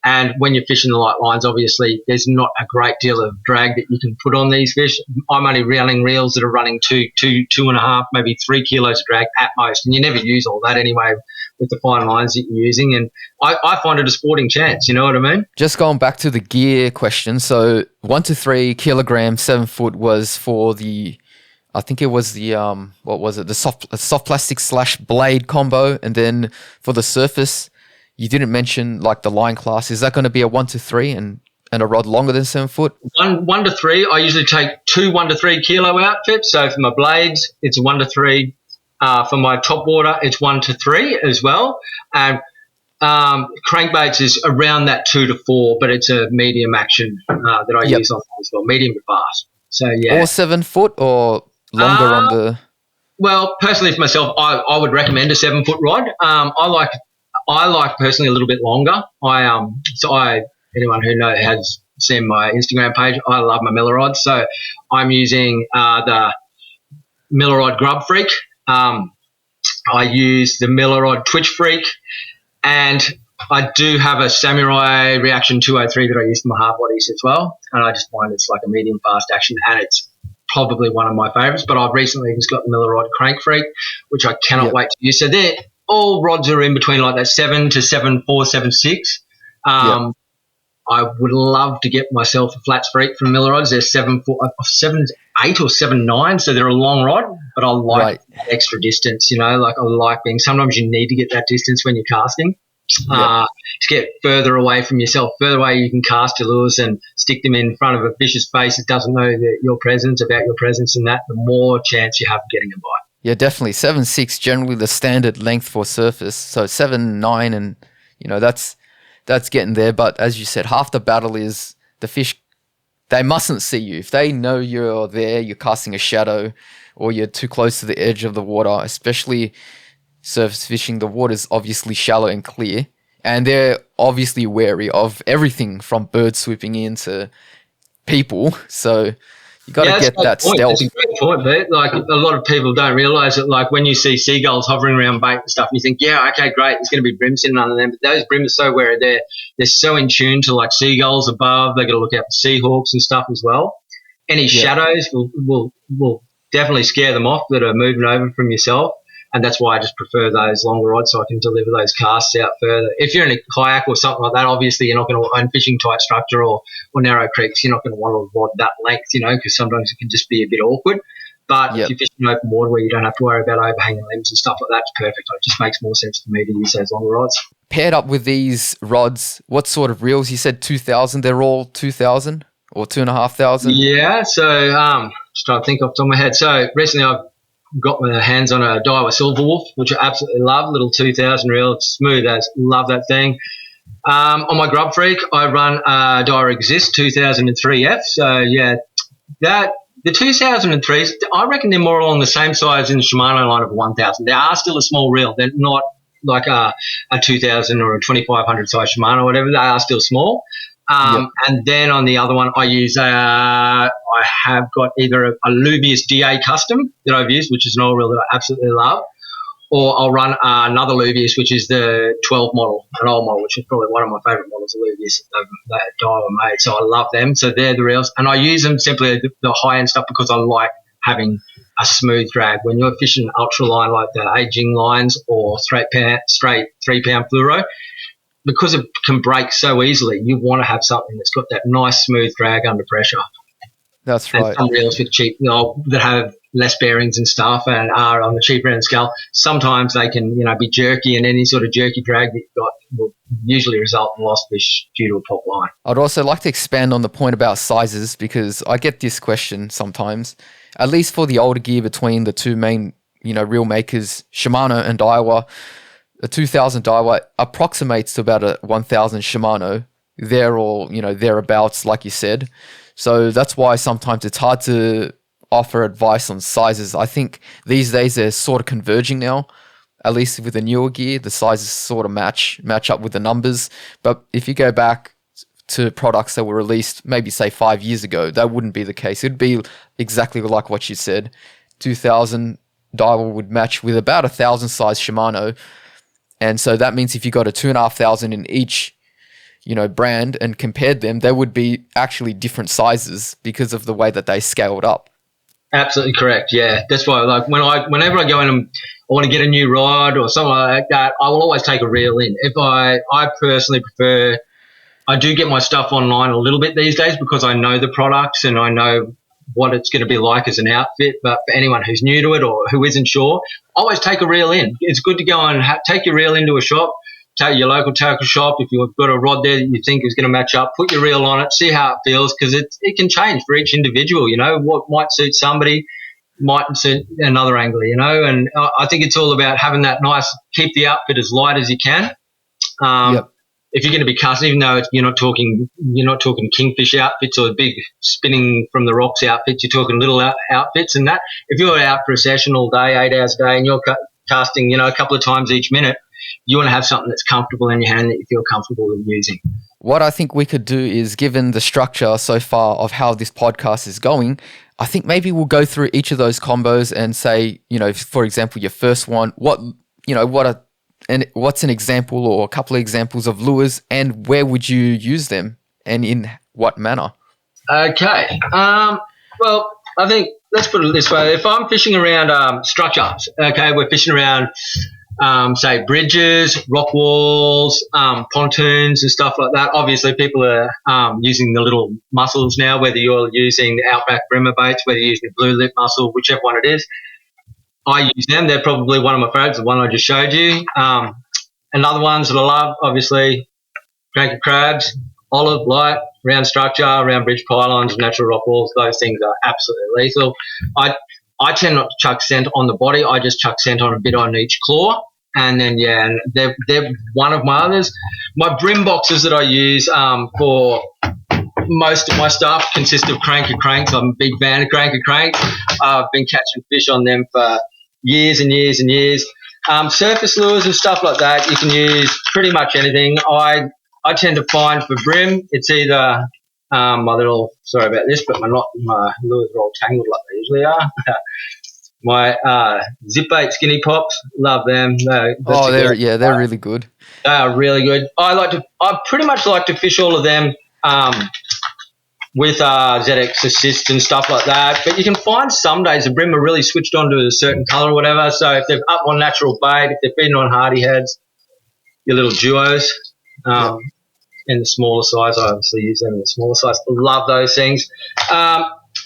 And when you're fishing the light lines, obviously, there's not a great deal of drag that you can put on these fish. I'm only reeling reels that are running 2.5, maybe 3 kilos of drag at most. And you never use all that anyway with the fine lines that you're using. And I find it a sporting chance, you know what I mean? Just going back to the gear question. So 1 to 3 kilograms, 7 foot was for the, I think it was the, what was it? The soft plastic / blade combo. And then for the surface, you didn't mention like the line class. Is that going to be a 1 to 3 and a rod longer than 7 foot? 1 to 3. I usually take 2 1 to 3 kilo outfits. So for my blades, it's a 1 to 3. For my top water, it's 1 to 3 as well. And crankbaits is around that 2 to 4, but it's a medium action that I use on as well, medium to fast. So yeah. Or 7 foot or longer on the. Well, personally for myself, I would recommend a 7 foot rod. I like personally a little bit longer. Anyone who has seen my Instagram page, I love my Miller rods. So I'm using the Miller rod Grub Freak. I use the Miller rod Twitch Freak, and I do have a Samurai Reaction 203 that I use for my half bodies as well. And I just find it's like a medium fast action, and it's probably one of my favourites. But I've recently just got the Miller rod Crank Freak, which I cannot wait to use. So they're all rods are in between like that 7 to 7.4, 7.6. I would love to get myself a flats freak from Miller rods. They're 7 foot, 7 8 or 7.9, so they're a long rod, but I like extra distance, like I like being, sometimes you need to get that distance when you're casting. To get further away from yourself, further away you can cast your lures and stick them in front of a fish's face that doesn't know your presence, about your presence, and that, the more chance you have of getting a bite. Yeah, definitely. 7.6 generally the standard length for surface, so 7.9, and that's getting there. But as you said, half the battle is the fish. They mustn't see you. If they know you're there, you're casting a shadow, or you're too close to the edge of the water, especially surface fishing, the water's obviously shallow and clear, and they're obviously wary of everything from birds swooping in to people. So you got to get that stealth. That's a great point, Pete. Like, a lot of people don't realise that, like, when you see seagulls hovering around bait and stuff, you think, yeah, okay, great, there's going to be bream sitting under them. But those bream are so wary. They're so in tune to, like, seagulls above. They've got to look out for seahawks and stuff as well. Any shadows will definitely scare them off that are moving over from yourself. And that's why I just prefer those longer rods, so I can deliver those casts out further. If you're in a kayak or something like that, obviously you're not going to own fishing tight structure or narrow creeks. You're not going to want a rod that length, because sometimes it can just be a bit awkward. But if you're fishing open water where you don't have to worry about overhanging limbs and stuff like that, it's perfect. It just makes more sense for me to use those longer rods. Paired up with these rods, what sort of reels? You said 2,000. They're all 2,000 or 2,500? Yeah, so just trying to think off the top of my head. So recently I've got my hands on a Daiwa Silver Wolf, which I absolutely love. Little 2,000 reel, it's smooth as, love that thing. On my Grub Freak, I run a Daiwa Exist 2003F. So yeah, the 2003s, I reckon they're more along the same size in the Shimano line of 1,000. They are still a small reel. They're not like a 2,000 or a 2,500 size Shimano or whatever. They are still small. And then on the other one, I use I have got either a Lubius DA Custom that I've used, which is an oil reel that I absolutely love, or I'll run another Lubius, which is the 12 model, an old model, which is probably one of my favourite models of Lubius that Daiwa made. So I love them. So they're the reels, and I use them simply the high end stuff because I like having a smooth drag. When you're fishing ultra line like the aging lines or straight 3-pound fluoro, because it can break so easily, you want to have something that's got that nice smooth drag under pressure. That's right. And some reels with cheap, that have less bearings and stuff and are on the cheaper end scale, sometimes they can, be jerky, and any sort of jerky drag that you've got will usually result in lost fish due to a pop line. I'd also like to expand on the point about sizes, because I get this question sometimes, at least for the older gear between the two main, reel makers, Shimano and Daiwa. A 2,000 Daiwa approximates to about a 1,000 Shimano. They're all, thereabouts, like you said. So that's why sometimes it's hard to offer advice on sizes. I think these days they're sort of converging now, at least with the newer gear. The sizes sort of match up with the numbers. But if you go back to products that were released maybe, say, 5 years ago, that wouldn't be the case. It'd be exactly like what you said. 2,000 Daiwa would match with about 1,000 size Shimano. And so that means if you got a 2,500 in each, brand and compared them, there would be actually different sizes because of the way that they scaled up. Absolutely correct. Yeah, that's why. Like whenever I go in and I want to get a new rod or something like that, I will always take a reel in. If I personally prefer, I do get my stuff online a little bit these days because I know the products and I know what it's going to be like as an outfit. But for anyone who's new to it or who isn't sure, always take a reel in. It's good to go and take your reel into a shop, take your local tackle shop. If you've got a rod there that you think is going to match up, put your reel on it, see how it feels, because it can change for each individual. What might suit somebody mightn't suit another angler. And I think it's all about having that nice, keep the outfit as light as you can. Yep. If you're going to be casting, even though you're not talking kingfish outfits or big spinning from the rocks outfits, you're talking little outfits and that. If you're out for a session all day, 8 hours a day, and you're casting, a couple of times each minute, you want to have something that's comfortable in your hand that you feel comfortable with using. What I think we could do is, given the structure so far of how this podcast is going, I think maybe we'll go through each of those combos and say, for example, your first one, what's an example or a couple of examples of lures, and where would you use them and in what manner? Okay. Well, I think let's put it this way. If I'm fishing around structures, okay, we're fishing around say bridges, rock walls, pontoons and stuff like that. Obviously, people are using the little mussels now, whether you're using Outback Brimmer baits, whether you're using the blue lip mussel, whichever one it is. I use them. They're probably one of my favourites, the one I just showed you. And other ones that I love, obviously, cranky crabs, olive, light, round structure, round bridge pylons, natural rock walls. Those things are absolutely lethal. I tend not to chuck scent on the body. I just chuck scent on a bit on each claw. And then, and they're one of my others. My brim boxes that I use for most of my stuff consist of cranky cranks. I'm a big fan of cranky cranks. I've been catching fish on them for years and years and years. Surface lures and stuff like that, you can use pretty much anything. I tend to find for brim, it's either sorry about this, but my lures are all tangled like they usually are. My zip bait skinny pops, love them. They're really good. They are really good. I pretty much like to fish all of them with ZX assist and stuff like that. But you can find some days the brim are really switched on to a certain colour or whatever. So if they're up on natural bait, if they're feeding on hardy heads, your little duos, in the smaller size, I obviously use them in the smaller size. Love those things.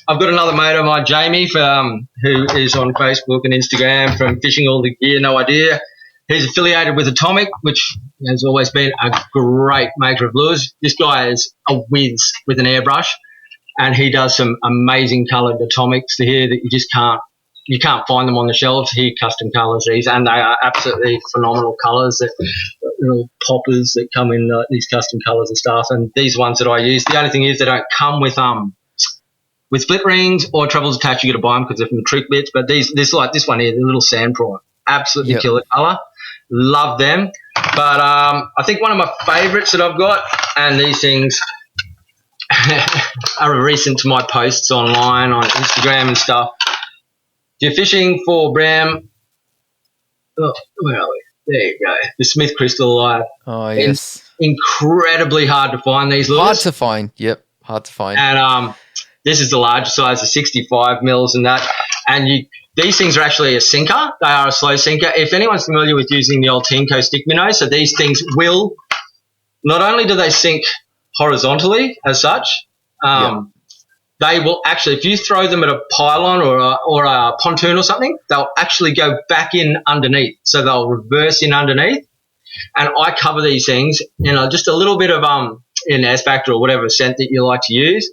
I've got another mate of mine, Jamie, who is on Facebook and Instagram from Fishing All the Gear, No Idea. He's affiliated with Atomic, which has always been a great maker of lures. This guy is a whiz with an airbrush, and he does some amazing coloured atomics here that you can't find them on the shelves. He custom colours these, and they are absolutely phenomenal colours. Little poppers that come in these custom colours and stuff. And these ones that I use, the only thing is they don't come with split rings or trebles attached. You got to buy them because they're from the trick bits. But this one here, the little sand prawn, absolutely killer colour. Love them. But I think one of my favourites that I've got, and these things are recent to my posts online on Instagram and stuff. If you're fishing for brim, where are we? There you go. The Smith Crystal Alive. Oh, yes. It's incredibly hard to find these lures. Hard to find. Yep, hard to find. And this is the larger size, the 65 mils and that. And these things are actually a sinker. They are a slow sinker. If anyone's familiar with using the old Teamco stick minnows, so these things will, not only do they sink horizontally as such, they will actually, if you throw them at a pylon or a pontoon or something, they'll actually go back in underneath. So they'll reverse in underneath. And I cover these things in just a little bit of in S Factor or whatever scent that you like to use.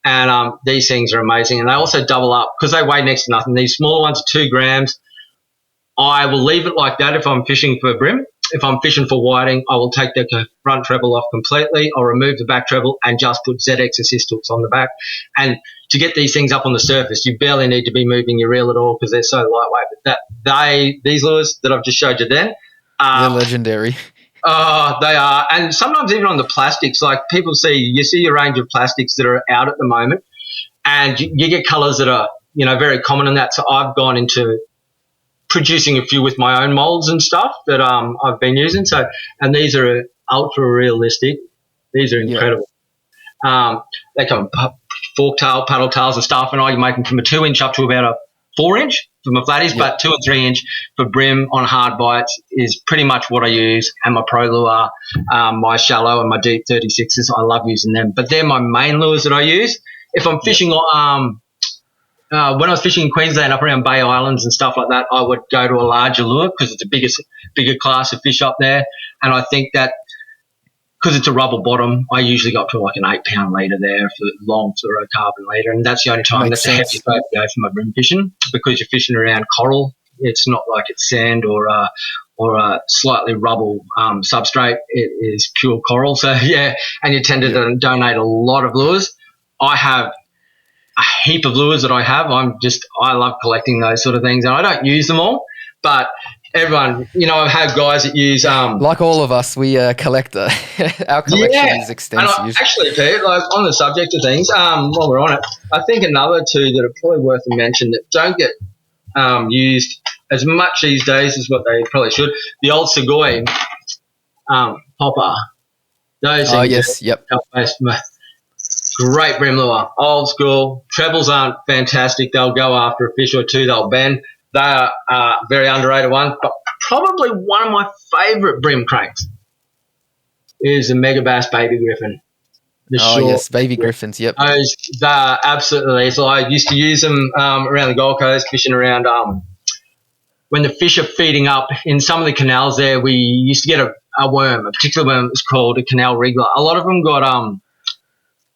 And these things are amazing. And they also double up because they weigh next to nothing. These smaller ones are 2 grams. I will leave it like that if I'm fishing for brim. If I'm fishing for whiting, I will take the front treble off completely. I'll remove the back treble and just put ZX assist hooks on the back. And to get these things up on the surface, you barely need to be moving your reel at all because they're so lightweight. But these lures that I've just showed you then, they're legendary. Oh, they are. And sometimes even on the plastics, like you see a range of plastics that are out at the moment, and you get colours that are, very common in that. So I've gone into producing a few with my own molds and stuff that I've been using. So, and these are ultra realistic. These are incredible. Yeah. They come fork tail, paddle tails and stuff, and I make them from a 2-inch up to about a 4-inch for my flatties, but 2 and 3-inch for brim on hard bites is pretty much what I use. And my pro lure, my shallow and my deep 36s, I love using them. But they're my main lures that I use. If I'm fishing when I was fishing in Queensland up around Bay Islands and stuff like that, I would go to a larger lure because it's a bigger class of fish up there. And I think that because it's a rubber bottom, I usually go up to like an 8-pound leader there for long fluorocarbon leader. And that's the only time that's the heaviest boat to go for my brim fishing because you're fishing around coral. It's not like it's sand or a slightly rubble substrate. It is pure coral. So, and you tend to donate a lot of lures. I have a heap of lures that I have. I love collecting those sort of things, and I don't use them all, but everyone, I've had guys that use like all of us, we collect our collection is extensive. And actually, Pete, like on the subject of things, while we're on it, I think another two that are probably worth a mention that don't get used as much these days as what they probably should. The old Segoy popper. Those things. Great brim lure, old school. Trebles aren't fantastic. They'll go after a fish or two. They'll bend. They are a very underrated one. But probably one of my favourite Bream cranks is the Mega Bass Baby Griffin. Yes, baby griffins. Yep. They're absolutely. So I used to use them around the Gold Coast, fishing around when the fish are feeding up in some of the canals there. We used to get a worm, a particular worm that was called a canal wriggler. A lot of them got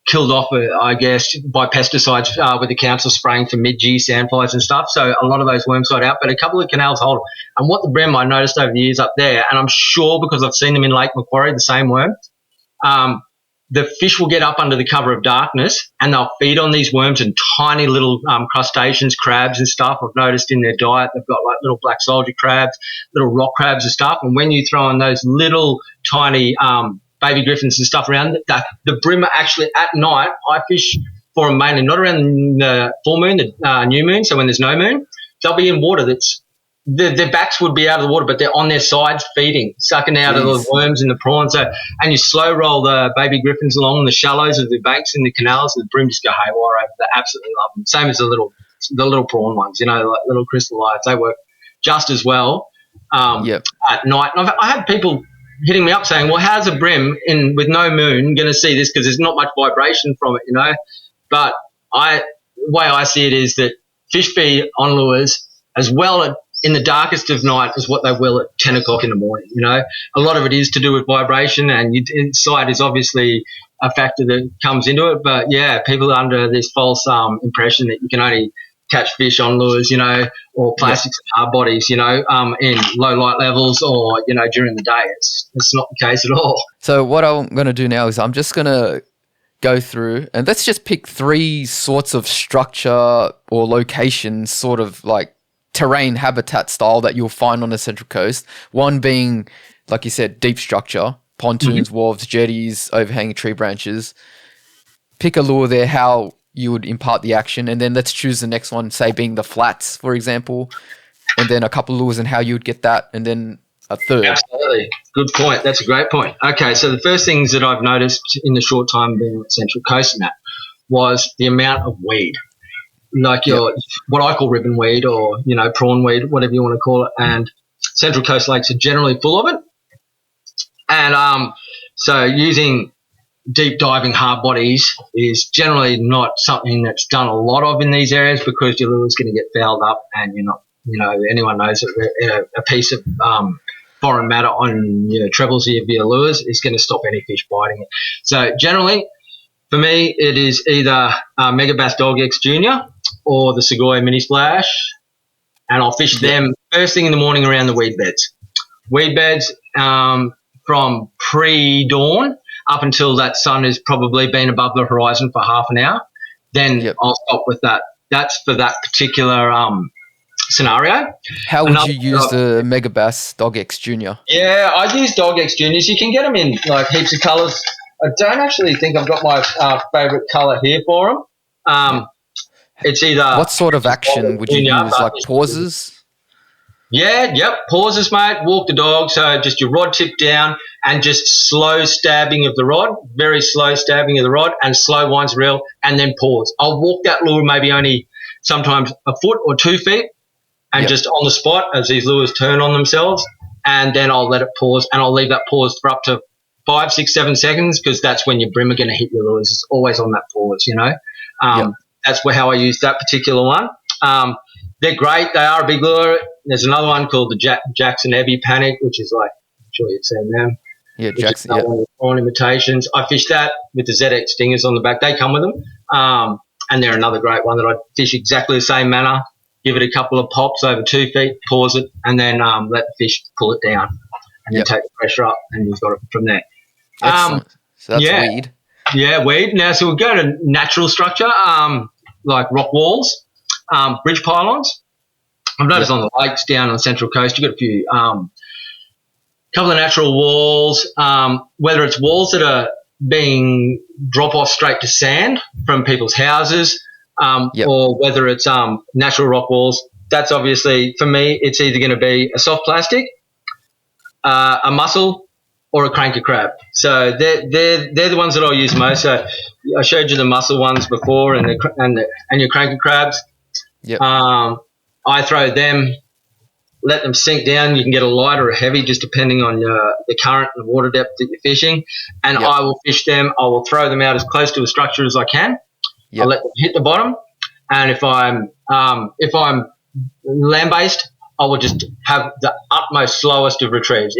killed off, I guess, by pesticides with the council spraying for mid-G sandflies and stuff. So a lot of those worms got out, but a couple of canals hold them. And what the Bream I noticed over the years up there, and I'm sure because I've seen them in Lake Macquarie, the same worm, the fish will get up under the cover of darkness and they'll feed on these worms and tiny little crustaceans, crabs and stuff. I've noticed in their diet they've got like little black soldier crabs, little rock crabs and stuff. And when you throw in those little tiny baby griffins and stuff around, the Bream actually at night, I fish for them mainly not around the full moon, the new moon, so when there's no moon, they'll be in water that's their backs would be out of the water, but they're on their sides feeding, sucking out of the worms and the prawns. So, and you slow roll the baby griffins along the shallows of the banks in the canals, and the Bream just go haywire over. They absolutely love them. Same as the little prawn ones, like little crystal lights. They work just as well at night. And I had people hitting me up saying, well, how's a Bream with no moon going to see this, because there's not much vibration from it, But the way I see it is that fish feed on lures as well in the darkest of night as what they will at 10 o'clock in the morning. A lot of it is to do with vibration, and sight is obviously a factor that comes into it. But yeah, people are under this false impression that you can only catch fish on lures, or plastics and hard bodies, in low light levels or, during the day. It's not the case at all. So what I'm going to do now is I'm just going to go through and let's just pick 3 sorts of structure or locations, sort of like terrain habitat style that you'll find on the Central Coast. One being, like you said, deep structure, pontoons, wharves, jetties, overhanging tree branches. Pick a lure there, how you would impart the action, and then let's choose the next one, say being the flats, for example, and then a couple of lures and how you would get that, and then a third. Absolutely. Good point. That's a great point. Okay, so the first things that I've noticed in the short time being on the Central Coast and that was the amount of weed. Like what I call ribbon weed or, prawn weed, whatever you want to call it. And Central Coast lakes are generally full of it. And so using deep diving hard bodies is generally not something that's done a lot of in these areas, because your lure's going to get fouled up and you're not, anyone knows that a piece of foreign matter on trebles of your lures is going to stop any fish biting it. So generally, for me, it is either Mega Bass Dog X Junior or the Segoy Mini Splash, and I'll fish them first thing in the morning around the weed beds. Weed beds from pre-dawn up until that sun has probably been above the horizon for half an hour. Then I'll stop with that. That's for that particular scenario. How would you use the Mega Bass Dog X Junior? Yeah, I use Dog X Juniors. You can get them in like heaps of colours. I don't actually think I've got my favourite colour here for them. It's either... What sort of action would you use, like pauses? Pauses, mate. Walk the dog, so just your rod tip down and just slow stabbing of the rod, very slow stabbing of the rod, and slow winds reel, and then pause. I'll walk that lure maybe only sometimes a foot or 2 feet, and just on the spot as these lures turn on themselves, and then I'll let it pause, and I'll leave that pause for up to 5, 6, 7 seconds, because that's when your Bream are going to hit your lures. It's always on that pause, That's how I use that particular one. They're great. They are a big lure. There's another one called the Jackson Ebby Panic, which is like, I'm sure you've seen them. Yeah, Jackson. One of the prawn imitations. I fish that with the ZX stingers on the back. They come with them. And they're another great one that I fish exactly the same manner. Give it a couple of pops over 2 feet, pause it, and then let the fish pull it down, and then take the pressure up, and you've got it from there. Excellent. So that's weed. Yeah, weed. Now, so we'll go to natural structure, like rock walls, bridge pylons. I've noticed on the lakes down on the Central Coast, you've got a few, couple of natural walls, whether it's walls that are being drop off straight to sand from people's houses, or whether it's natural rock walls. That's obviously, for me, it's either going to be a soft plastic, a mussel, or a cranker crab. So they're the ones that I'll use most. So I showed you the mussel ones before, and your cranker crabs. Yep. I throw them let them sink down. You can get a light or a heavy, just depending on the current and water depth that you're fishing. And Yep. I will fish them. I will throw them out as close to a structure as I can. Yep. I'll let them hit the bottom. And if I'm land-based, I will just have the utmost slowest of retrieves.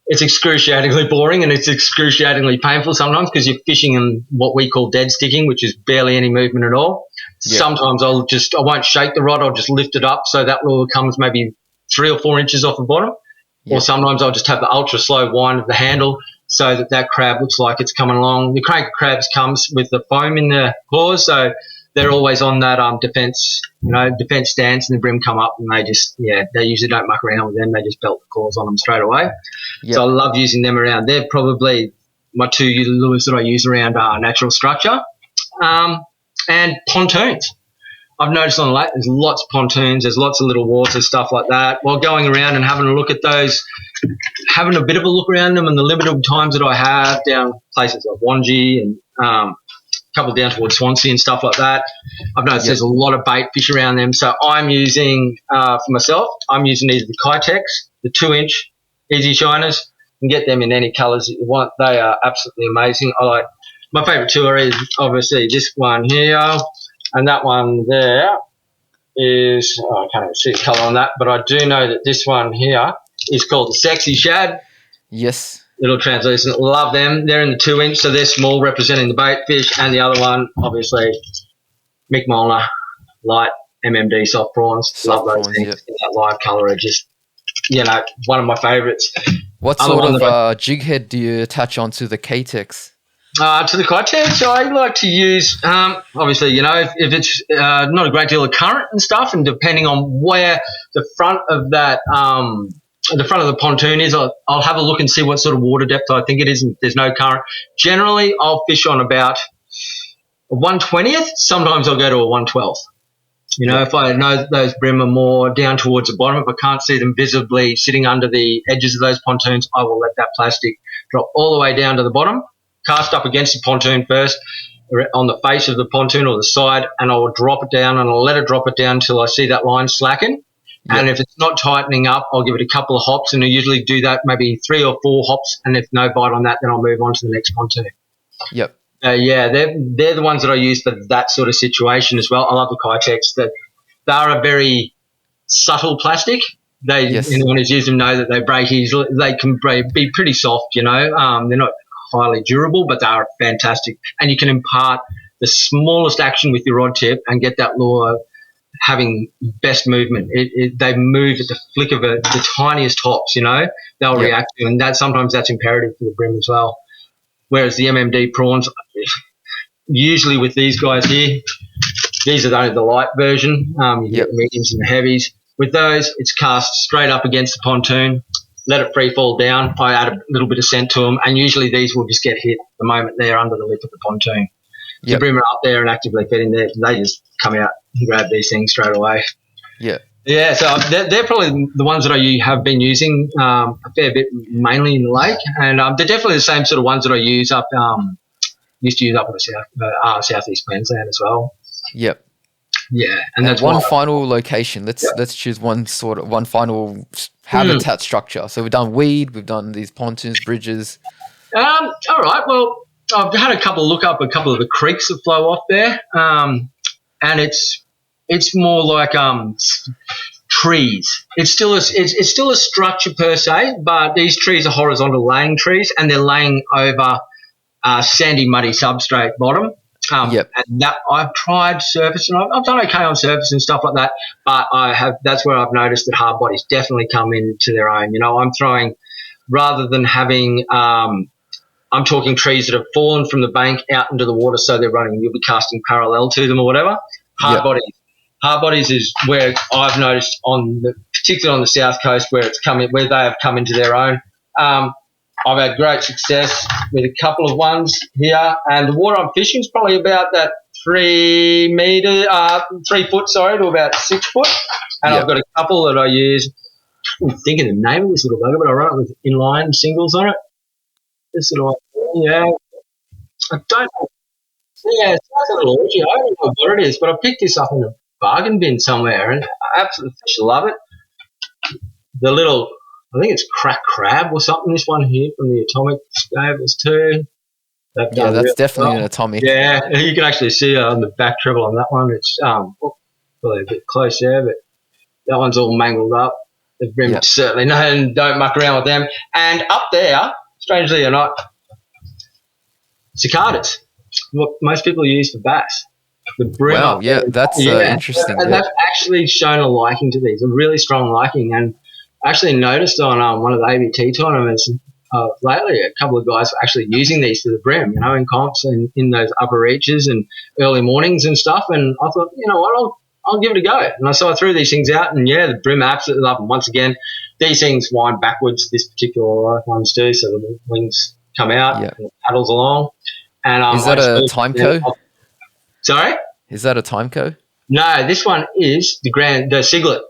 It's excruciatingly boring and it's excruciatingly painful sometimes because you're fishing in what we call dead sticking, which is barely any movement at all. Yeah. Sometimes I won't shake the rod. I'll just lift it up so that lure comes maybe 3 or 4 inches off the bottom. Yeah. Or sometimes I'll just have the ultra slow wind of the handle so that crab looks like it's coming along. The crank crabs comes with the foam in the claws, so they're always on that defense stance, and the brim come up and they usually don't muck around with them. They just belt the claws on them straight away. Yep. So I love using them around. They're probably my 2 lures that I use around natural structure. And pontoons. I've noticed on the lake there's lots of pontoons, there's lots of little water, stuff like that. While going around and having a look at those, having a bit of a look around them and the limited times that I have down places like Wangi and a couple down towards Swansea and stuff like that, I've noticed there's a lot of bait fish around them. So I'm using, for myself, I'm using either the Kitex, the 2-inch Easy Shiners. You can get them in any colours that you want. They are absolutely amazing. My favourite tour is obviously this one here, and that one there is, I can't even see the colour on that, but I do know that this one here is called the Sexy Shad. Yes. Little translucent. Love them. They're in the 2-inch, so they're small, representing the bait fish, and the other one, obviously, Mick Molnar, light MMD soft prawns. Love those things in that live colour are just, one of my favourites. What sort of jig head do you attach onto the Kitex? To the Kitex, I like to use, obviously, if it's not a great deal of current and stuff, and depending on where the front of that, the front of the pontoon is, I'll have a look and see what sort of water depth I think it is, and if there's no current. Generally, I'll fish on about a 1/20th. Sometimes I'll go to a 1/12th. If I know that those brim are more down towards the bottom, if I can't see them visibly sitting under the edges of those pontoons, I will let that plastic drop all the way down to the bottom, cast up against the pontoon first, on the face of the pontoon or the side, and I will drop it down, and I'll let it drop it down until I see that line slacken. Yep. And if it's not tightening up, I'll give it a couple of hops, and I usually do that maybe 3 or 4 hops, and if no bite on that, then I'll move on to the next pontoon. Yep. They're the ones that I use for that sort of situation as well. I love the Kitex. They are a very subtle plastic. Anyone who's used them know that they break easily. They can be pretty soft, they're not highly durable, but they are fantastic. And you can impart the smallest action with your rod tip and get that lure having best movement. They move at the flick of the tiniest hops, they'll react to, and sometimes that's imperative for the brim as well. Whereas the MMD prawns, usually with these guys here, these are only the light version. You get the mediums and the heavies. With those, it's cast straight up against the pontoon, let it free fall down. I add a little bit of scent to them, and usually these will just get hit the moment they're under the lip of the pontoon. You bring them up there and actively feeding there, they just come out and grab these things straight away. Yeah, so they're probably the ones that I have been using a fair bit, mainly in the lake, and they're definitely the same sort of ones that I used to use up in the southeast Queensland as well. Yep. Yeah, and that's one final location. Let's choose one final habitat structure. So we've done weed, we've done these pontoons, bridges. All right. Well, I've had a couple of the creeks that flow off there, and it's more like trees. It's still a structure per se, but these trees are horizontal laying trees, and they're laying over sandy, muddy substrate bottom. And that I've tried surface, and I've done okay on surface and stuff like that, but that's where I've noticed that hard bodies definitely come into their own. I'm throwing, rather than having I'm talking trees that have fallen from the bank out into the water, so they're running. You'll be casting parallel to them or whatever. Hard bodies is where I've noticed particularly on the south coast where they have come into their own. I've had great success with a couple of ones here, and the water I'm fishing is probably about that 3 foot, to about 6 foot. And I've got a couple that I use. I'm thinking the name of this little bugger, but I run it with inline singles on it. This little one, I don't know. Yeah, it's like a little orgy. I don't know what it is, but I picked this up in a bargain bin somewhere, and I absolutely love it. the little, I think it's crack crab or something. This one here from the atomic gave us too. Yeah, that's really definitely well. an atomic. Yeah, you can actually see on the back treble on that one. It's probably a bit close there, but that one's all mangled up. The brim certainly don't muck around with them. And up there, strangely or not, cicadas. What most people use for bass. The brim. Wow, yeah, that's interesting. And they've actually shown a liking to these, a really strong liking. And I actually noticed on one of the ABT tournaments lately, a couple of guys were actually using these for the brim, in comps and in those upper reaches and early mornings and stuff. And I thought, you know what, I'll give it a go. And so I threw these things out, and the brim absolutely love them. Once again, these things wind backwards. This particular ones do, so the wings come out and it paddles along. And is that a Timeco? Sorry? Is that a Timeco? No, this one is the Siglet.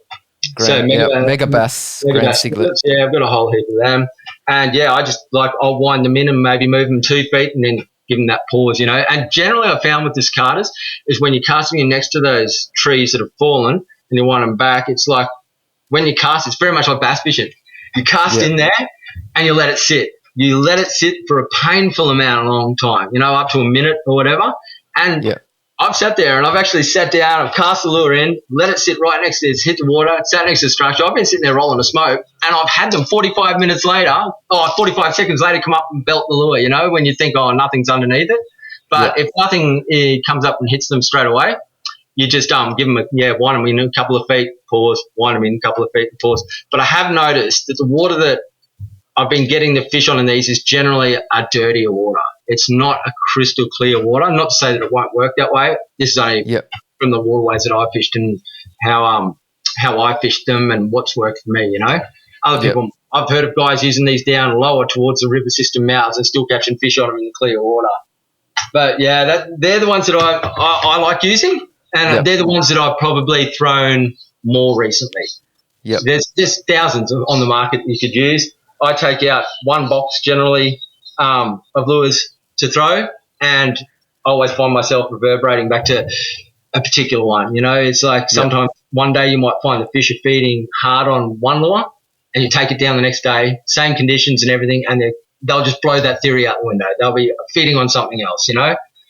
Mega Bass Grand Siglet. Yeah, I've got a whole heap of them. And I just I'll wind them in and maybe move them 2 feet and then give them that pause, And generally I found with the cicadas is when you're casting in next to those trees that have fallen and you want them back, it's like when you cast, it's very much like bass fishing. You cast in there and you let it sit. You let it sit for a painful amount, a long time, up to a minute or whatever. And I've sat there and I've actually sat down, I've cast the lure in, let it sit right next to it, hit the water, sat next to the structure. I've been sitting there rolling a smoke, and I've had them 45 seconds later come up and belt the lure, when you think, nothing's underneath it. But if nothing comes up and hits them straight away, you just give them wind them in a couple of feet, pause, wind them in a couple of feet, pause. But I have noticed that the water that I've been getting the fish on in these is generally a dirtier water. It's not a crystal clear water. Not to say that it won't work that way. This is only from the waterways that I fished and how I fished them and what's worked for me, Other people, I've heard of guys using these down lower towards the river system mouths and still catching fish on them in the clear water. But, they're the ones that I like using, and they're the ones that I've probably thrown more recently. Yep. There's thousands on the market you could use. I take out one box generally of lures to throw, and I always find myself reverberating back to a particular one. It's like sometimes one day you might find the fish are feeding hard on one lure, and you take it down the next day, same conditions and everything, and they'll just blow that theory out the window. They'll be feeding on something else,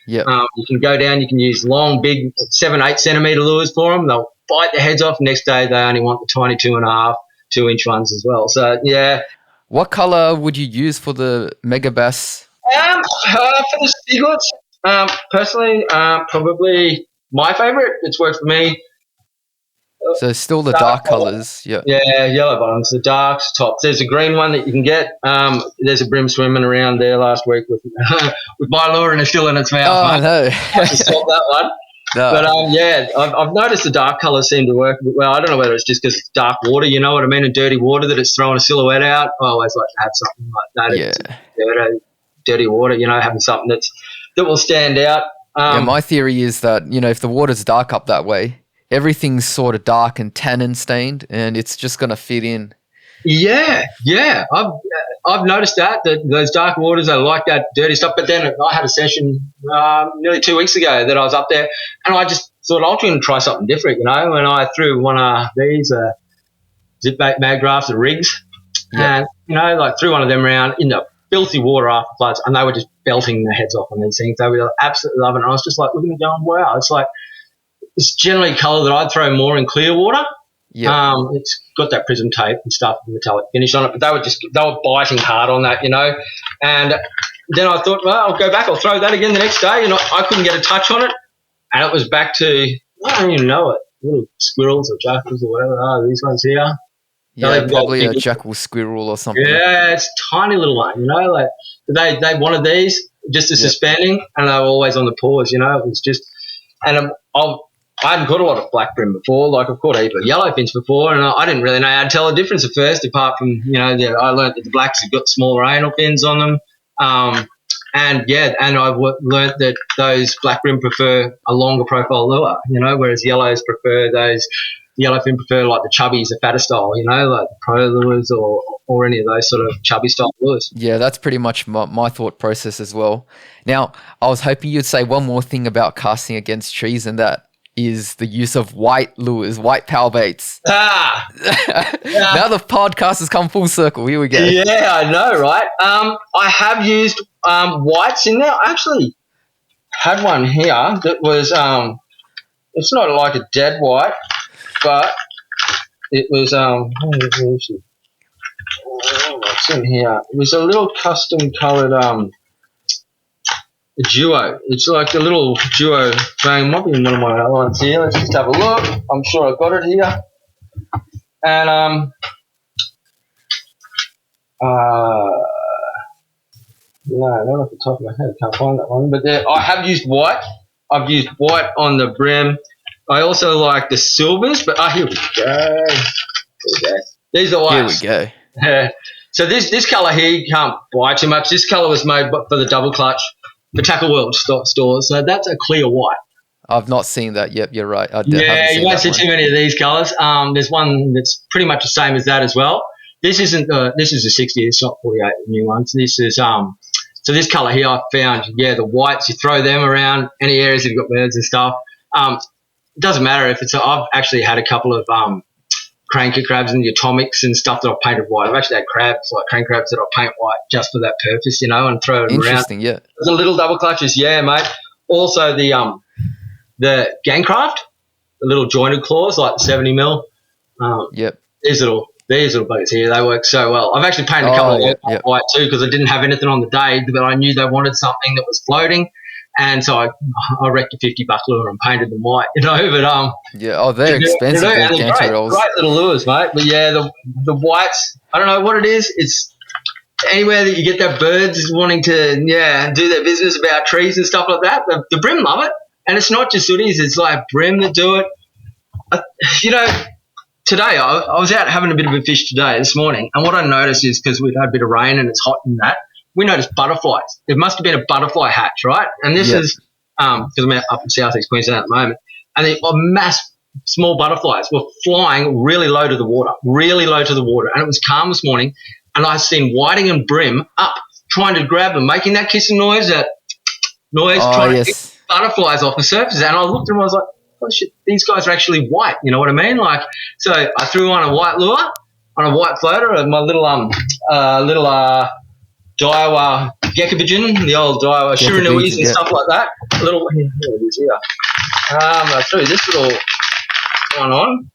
Yeah. You can go down, you can use long, big 7-8 centimetre lures for them. They'll bite their heads off. Next day they only want the tiny 2.5, 2-inch ones as well. So, What color would you use for the Mega Bass? For the Siglets, personally, probably my favourite. It's worked for me. So still the dark colors, Yeah, yellow bottoms, the darks, tops. There's a green one that you can get. There's a brim swimming around there last week with my lure and it's still in its mouth. Oh, no. I just stopped that one. No. But, I've noticed the dark colours seem to work well. I don't know whether it's just because it's dark water, you know what I mean, and dirty water that it's throwing a silhouette out. I always like to have something like that. Dirty water, having something that will stand out. My theory is that, if the water's dark up that way, everything's sort of dark and tannin stained, and it's just going to fit in. Yeah. I've noticed that those dark waters, I like that dirty stuff. But then I had a session nearly 2 weeks ago that I was up there, and I just thought I'll try something different, and I threw one of these zip bait mag rafts, the rigs, and threw one of them around in the filthy water after floods, and they were just belting their heads off on these things. They were absolutely loving it. And I was just like looking at it going, wow, it's generally colour that I'd throw more in clear water. Yeah. It's got that prism tape and stuff, metallic finish on it, but they were biting hard on that, And then I thought, well, I'll go back, I'll throw that again the next day, and I couldn't get a touch on it, and it was back to, I don't even know it, little squirrels or jackals or whatever. These ones here. Yeah, probably a jackal squirrel or something. Yeah, it's a tiny little one, like they wanted these just as suspending, and they were always on the paws, It was just, and I hadn't caught a lot of black brim before. Like I've caught a heap of yellowfins before, and I didn't really know how to tell the difference at first. Apart from I learnt that the blacks have got smaller anal fins on them, and I learnt that those black brim prefer a longer profile lure. Whereas yellows prefer those yellowfin prefer like the chubbies, the fatter style. Like the pro lures or any of those sort of chubby style lures. Yeah, that's pretty much my thought process as well. Now, I was hoping you'd say one more thing about casting against trees, and that is the use of white lures, white power baits. Ah, Now the podcast has come full circle. Here we go. yeah, I know, right? I have used whites in there. I actually had one here that was it's not like a dead white, but it was what's in here? It was a little custom coloured a duo. It's like a little duo thing. Might be in one of my other ones here. Let's just have a look. I'm sure I've got it here. And no, not off the top of my head. I can't find that one. But I have used white. I've used white on the Bream. I also like the silvers. But here we go. These are whites. Here we go. So this colour here, you can't buy too much. This colour was made for the double clutch for Tackle World stores. So that's a clear white. I've not seen that yet. You're right. You won't see too many of these colours. There's one that's pretty much the same as that as well. This isn't. This is a 60. It's not 48. The new ones. This is So this colour here, I found. Yeah, the whites. You throw them around any areas that you've got birds and stuff. It doesn't matter if it's. I've actually had a couple of cranker crabs and the atomics and stuff that I've painted white. I've actually had crabs, like crane crabs, that I paint white just for that purpose, and throw it around. Interesting, yeah. The little double clutches, yeah, mate. Also the Gangcraft, the little jointed claws, like 70 mil. Yep. These little buggers here, they work so well. I've actually painted a couple of white too because I didn't have anything on the day, but I knew they wanted something that was floating. And so I wrecked a 50 buck lure and painted them white, but yeah, they're expensive. Great little lures, mate. But yeah, the whites, I don't know what it is. It's anywhere that you get that birds wanting to do their business about trees and stuff like that. The Bream love it, and it's not just sooties. It's like Bream that do it. Today I was out having a bit of a fish this morning, and what I noticed is because we'd had a bit of rain and it's hot and that. We noticed butterflies. There must have been a butterfly hatch, right? And this is because I'm up in southeast Queensland at the moment, and the small butterflies were flying really low to the water, and it was calm this morning, and I seen whiting and Bream up trying to grab them, making that kissing noise, trying to get butterflies off the surface. And I looked at them, I was like, oh shit, these guys are actually white. You know what I mean? Like, so I threw on a white lure on a white floater, and my little Daiwa Gekabijin, the old Daiwa Shiranuis and stuff like that. Here it is here. I threw this little one on.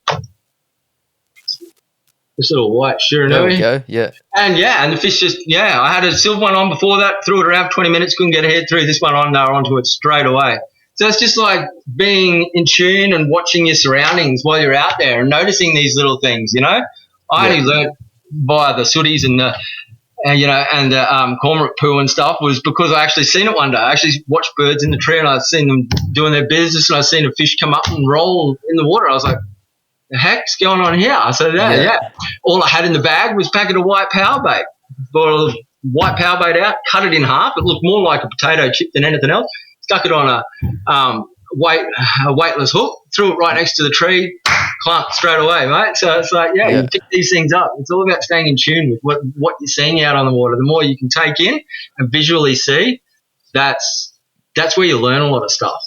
This little white Shiranui. There we go, yeah. And the fish I had a silver one on before that, threw it around 20 minutes, couldn't get ahead, threw this one on, they were onto it straight away. So it's just like being in tune and watching your surroundings while you're out there and noticing these little things, I only learnt by the sooties and the cormorant poo and stuff was because I actually seen it one day. I actually watched birds in the tree and I'd seen them doing their business and I'd seen a fish come up and roll in the water. I was like, the heck's going on here? So all I had in the bag was a packet of white power bait. Bought a white power bait out, cut it in half. It looked more like a potato chip than anything else. Stuck it on a weightless hook, threw it right next to the tree, clumped straight away, mate. So it's like, you pick these things up. It's all about staying in tune with what you're seeing out on the water. The more you can take in and visually see, that's where you learn a lot of stuff,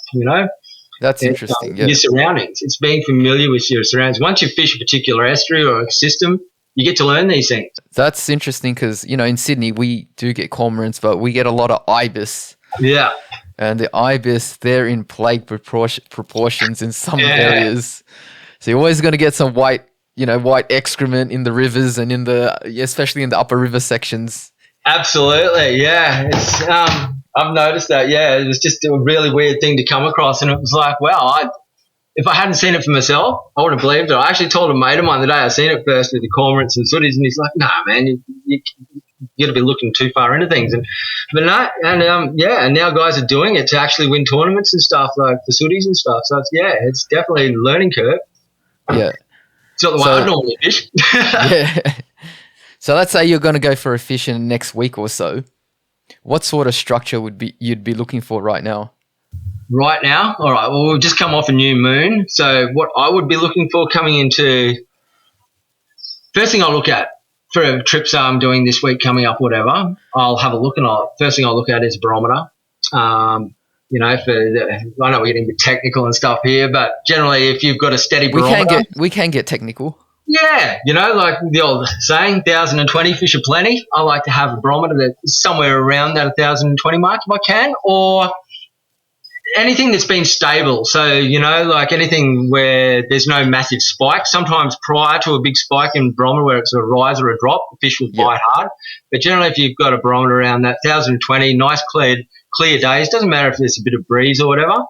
That's interesting, your surroundings. It's being familiar with your surroundings. Once you fish a particular estuary or a system, you get to learn these things. That's interesting because, in Sydney we do get cormorants, but we get a lot of ibis. Yeah. And the ibis, they're in plague proportions in some areas. So you're always going to get some white excrement in the rivers and especially in the upper river sections. Absolutely, yeah. It's I've noticed that. Yeah, it was just a really weird thing to come across, and it was like, wow. If I hadn't seen it for myself, I would have believed it. I actually told a mate of mine the day I seen it first with the cormorants and sooties, and he's like, "Nah, man, you got to be looking too far into things." And now guys are doing it to actually win tournaments and stuff like the sooties and stuff. So it's definitely a learning curve. Yeah, it's not the way I normally fish. Yeah. So let's say you're going to go for a fish in the next week or so. What sort of structure you'd be looking for right now? Right now? All right. Well, we've just come off a new moon. So what I would be looking for coming into – first thing I'll look at for trips I'm doing this week coming up, whatever, I'll have a look and first thing I'll look at is barometer. I know we're getting a bit technical and stuff here, but generally if you've got a steady barometer. We can get technical. Yeah, like the old saying, 1,020 fish are plenty. I like to have a barometer that's somewhere around that 1,020 mark if I can, or anything that's been stable. So, like anything where there's no massive spike. Sometimes prior to a big spike in barometer where it's a rise or a drop, the fish will bite hard. But generally if you've got a barometer around that 1,020, nice clear days, doesn't matter if there's a bit of breeze or whatever.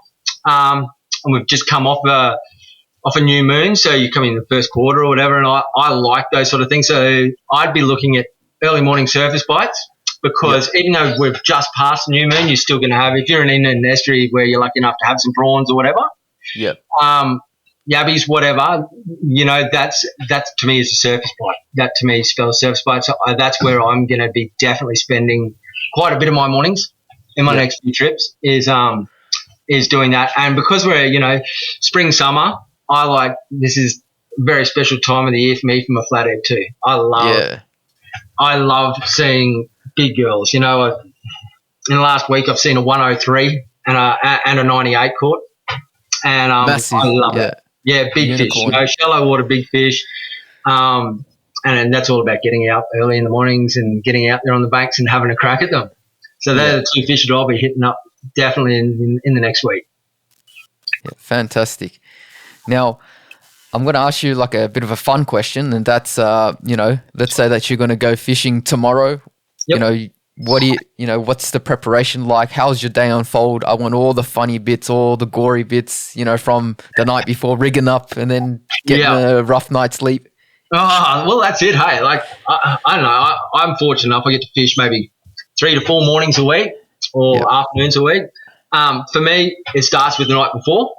And we've just come off a new moon, so you come in the first quarter or whatever, and I like those sort of things. So I'd be looking at early morning surface bites, because even though we've just passed the new moon, you're still going to have, if you're in an estuary where you're lucky enough to have some prawns or whatever, yabbies, whatever, that to me is a surface bite. That to me spells surface bite. So that's where I'm going to be definitely spending quite a bit of my mornings in my next few trips is doing that. And because we're, spring, summer, this is a very special time of the year for me from a flathead too. I love seeing big girls. In the last week I've seen a 103 and a 98 caught, and massive, I love it. Yeah, big Unicorn. Fish, shallow water, big fish. And that's all about getting out early in the mornings and getting out there on the banks and having a crack at them. So they're the two fish that I'll be hitting up definitely in the next week. Yeah, fantastic. Now, I'm going to ask you like a bit of a fun question, and that's, let's say that you're going to go fishing tomorrow. Yep. What's the preparation like? How's your day unfold? I want all the funny bits, all the gory bits, from the night before rigging up and then getting a rough night's sleep. Oh, well, that's it. Hey, like, I don't know. I'm fortunate enough. I get to fish maybe 3 to 4 mornings a week or afternoons a week. For me, it starts with the night before.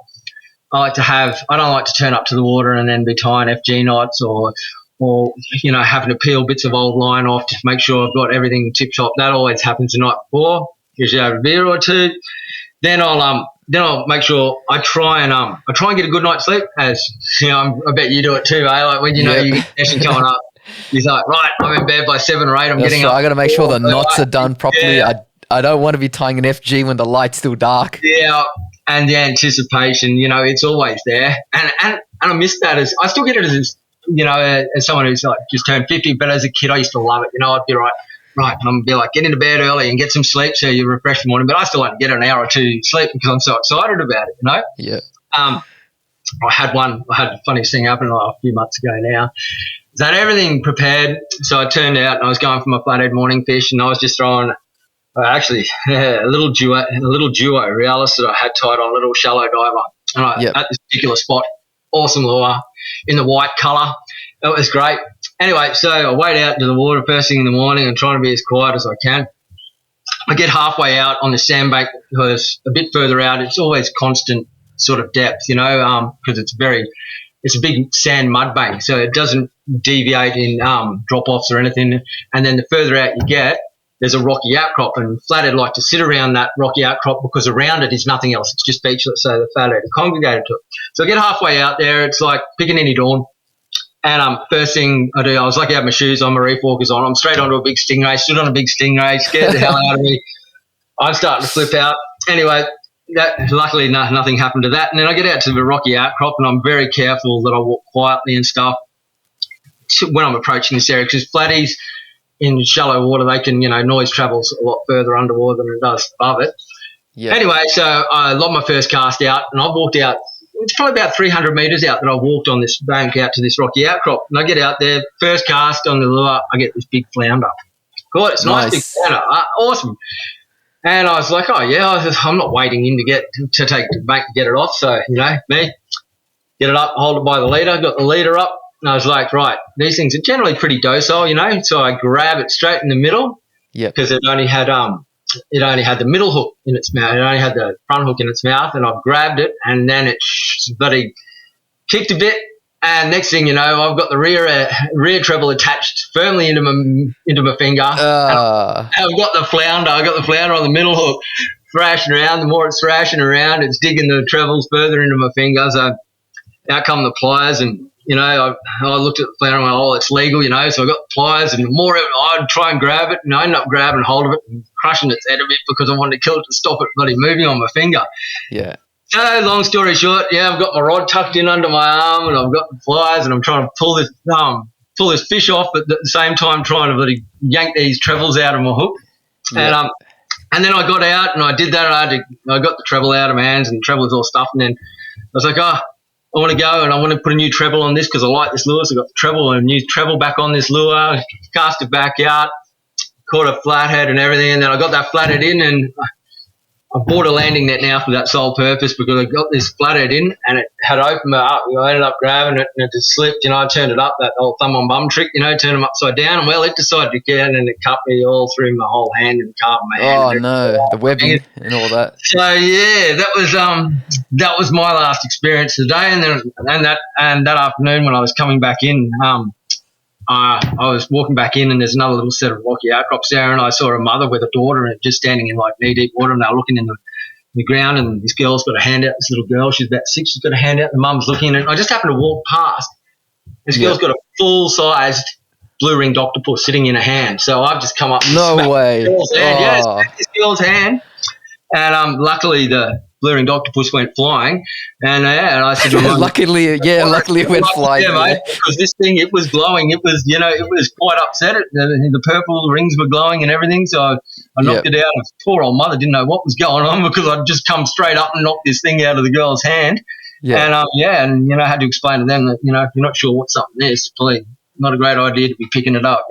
I don't like to turn up to the water and then be tying FG knots or having to peel bits of old line off to make sure I've got everything tip top. That always happens the night before. Usually over a beer or two. Then I'll make sure I try and get a good night's sleep. As I bet you do it too, eh? Like when you get session coming up, you're like, right, I'm in bed by 7 or 8. I'm getting up. I got to make sure the knots are done properly. Yeah. I don't want to be tying an FG when the light's still dark. Yeah. And the anticipation, it's always there. And I miss that I still get it as someone who's like just turned 50, but as a kid I used to love it. I'd be right, I'm going to be like, get into bed early and get some sleep so you're refreshed in the morning. But I still like to get an hour or two sleep because I'm so excited about it, Yeah. I had a funny thing happen a few months ago now. I had everything prepared. So I turned out and I was going for my flathead morning fish, and I was just throwing a little duo Realis that I had tied on, a little shallow diver. And at this particular spot, awesome lure in the white colour. It was great. Anyway, so I wade out into the water first thing in the morning and trying to be as quiet as I can. I get halfway out on the sandbank because a bit further out it's always constant sort of depth, because it's a big sand mud bank, so it doesn't deviate in drop-offs or anything. And then the further out you get, there's a rocky outcrop, and flathead like to sit around that rocky outcrop because around it is nothing else. It's just beachless, so the flathead are congregated to it. So I get halfway out there. It's like pickaninny dawn. And first thing I do, I was lucky to have my shoes on, my reef walkers on. I'm straight onto a big stingray, stood on a big stingray, scared the hell out of me. I'm starting to flip out. Anyway, luckily nothing happened to that. And then I get out to the rocky outcrop, and I'm very careful that I walk quietly and stuff when I'm approaching this area, because flatties in shallow water, they can, noise travels a lot further underwater than it does above it. Yeah. Anyway, so I lobbed my first cast out, and I walked out. It's probably about 300 metres out that I walked on this bank out to this rocky outcrop. And I get out there, first cast on the lure, I get this big flounder. God, it's a nice big flounder. Awesome. And I was like, oh, yeah, I'm not waiting in to take the bank to get it off. So, me, get it up, hold it by the leader, got the leader up. And I was like, right, these things are generally pretty docile, So I grab it straight in the middle because it only had the middle hook in its mouth. It only had the front hook in its mouth, and I grabbed it, and then it bloody kicked a bit. And next thing you know, I've got the rear treble attached firmly into my finger. And I've got the flounder. I got the flounder on the middle hook, thrashing around. The more it's thrashing around, it's digging the trebles further into my finger. So out come the pliers, and I looked at the flounder and went, oh, it's legal, so I got the pliers, and the more I'd try and grab it, and I ended up grabbing hold of it and crushing its head a bit because I wanted to kill it to stop it bloody moving on my finger. Yeah. So long story short, I've got my rod tucked in under my arm, and I've got the pliers, and I'm trying to pull this fish off, but at the same time trying to really yank these trebles out of my hook. Yeah. And then I got out and I did that. I got the treble out of my hands, and the treble was all stuffed. And then I was like, I want to go and I want to put a new treble on this because I like this lure. So I got the treble and a new treble back on this lure, cast it back out, caught a flathead and everything. And then I got that flathead in, and I bought a landing net now for that sole purpose because I got this flathead in and it had opened up. I ended up grabbing it and it just slipped. I turned it up, that old thumb on bum trick, turn them upside down. And well, it decided to get in and it cut me all through my whole hand and carved my hand. Oh no, the webbing and all that. So yeah, that was my last experience today. And then that afternoon when I was coming back in, I was walking back in and there's another little set of rocky outcrops there, and I saw a mother with a daughter and just standing in like knee-deep water, and they were looking in the ground, and this girl's got a hand out, this little girl, she's about 6, she's got a hand out, the mum's looking, and I just happened to walk past. This girl's got a full-sized blue-ringed octopus sitting in her hand, so I've just come up and no way. This girl's hand, and luckily the blue-ringed octopus went flying, and I said, luckily it went flying. Yeah, mate, because this thing, it was glowing. It was, it was quite upset. The purple rings were glowing and everything, so I knocked it out. Poor old mother didn't know what was going on because I'd just come straight up and knocked this thing out of the girl's hand. Yeah. And, I had to explain to them that, if you're not sure what something is, probably not a great idea to be picking it up,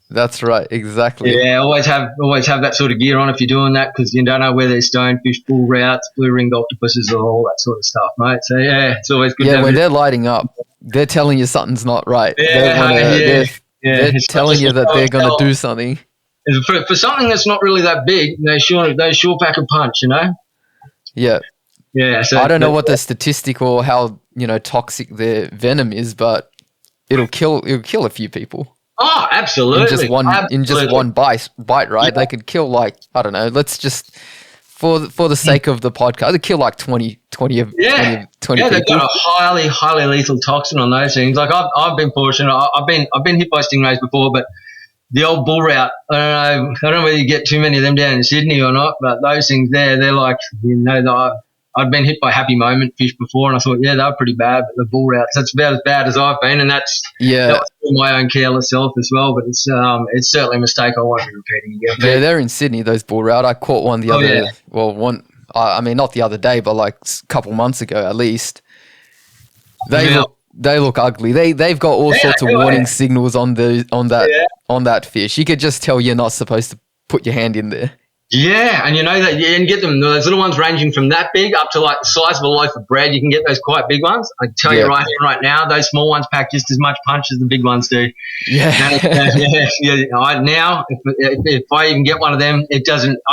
That's right, exactly. Yeah, always have that sort of gear on if you're doing that, because you don't know where there's stonefish, bull routes, blue-ringed octopuses, or all that sort of stuff, mate. So, yeah, it's always good to have when they're lighting up, they're telling you something's not right. Yeah, they're telling you that they're going to do something. For something that's not really that big, they sure pack a punch, Yeah. Yeah. So I don't know what the statistic or how, toxic their venom is, but it'll kill a few people. Oh, absolutely. In just one bite, right? Yeah. They could kill I don't know, let's just for the sake of the podcast, they kill 20 people. Yeah, they've got a highly, highly lethal toxin on those things. Like I've been fortunate. I've been hit by stingrays before, but the old bull route, I don't know whether you get too many of them down in Sydney or not, but those things they're like, I'd been hit by happy moment fish before, and I thought, they were pretty bad, but the bull routes, that's about as bad as I've been, and that was my own careless self as well, but it's certainly a mistake I won't be repeating again. Yeah, they're in Sydney, those bull route. I caught one not the other day, but a couple months ago at least. They look ugly. They've got all sorts of warning signals on that fish. You could just tell you're not supposed to put your hand in there. Yeah, and that you can get them, those little ones ranging from that big up to the size of a loaf of bread. You can get those quite big ones. I can tell you right now, those small ones pack just as much punch as the big ones do. Yeah. Now, if I even get one of them, I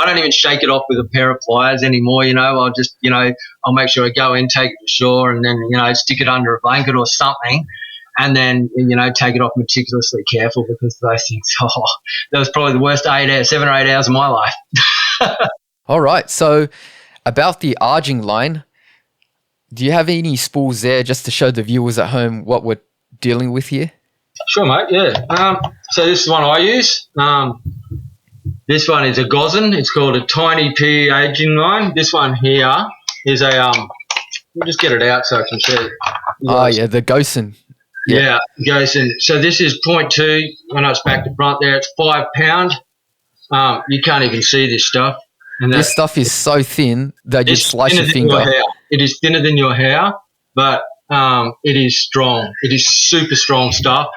don't even shake it off with a pair of pliers anymore. I'll just, I'll make sure I go in, take it to shore, and then, stick it under a blanket or something. And then, take it off meticulously careful, because those things, that was probably the worst 7 or 8 hours of my life. All right. So about the arging line, do you have any spools there just to show the viewers at home what we're dealing with here? Sure, mate. Yeah. So this is one I use. This one is a Gozin. It's called a Tiny P arging line. This one here is a, we'll just get it out so I can see it. The Gozin. Yeah, Gozin. So this is 0.2. When it's back to front there, it's 5 pound. You can't even see this stuff. And this stuff is so thin that you slice your finger. It is thinner than your hair, but it is strong. It is super strong stuff.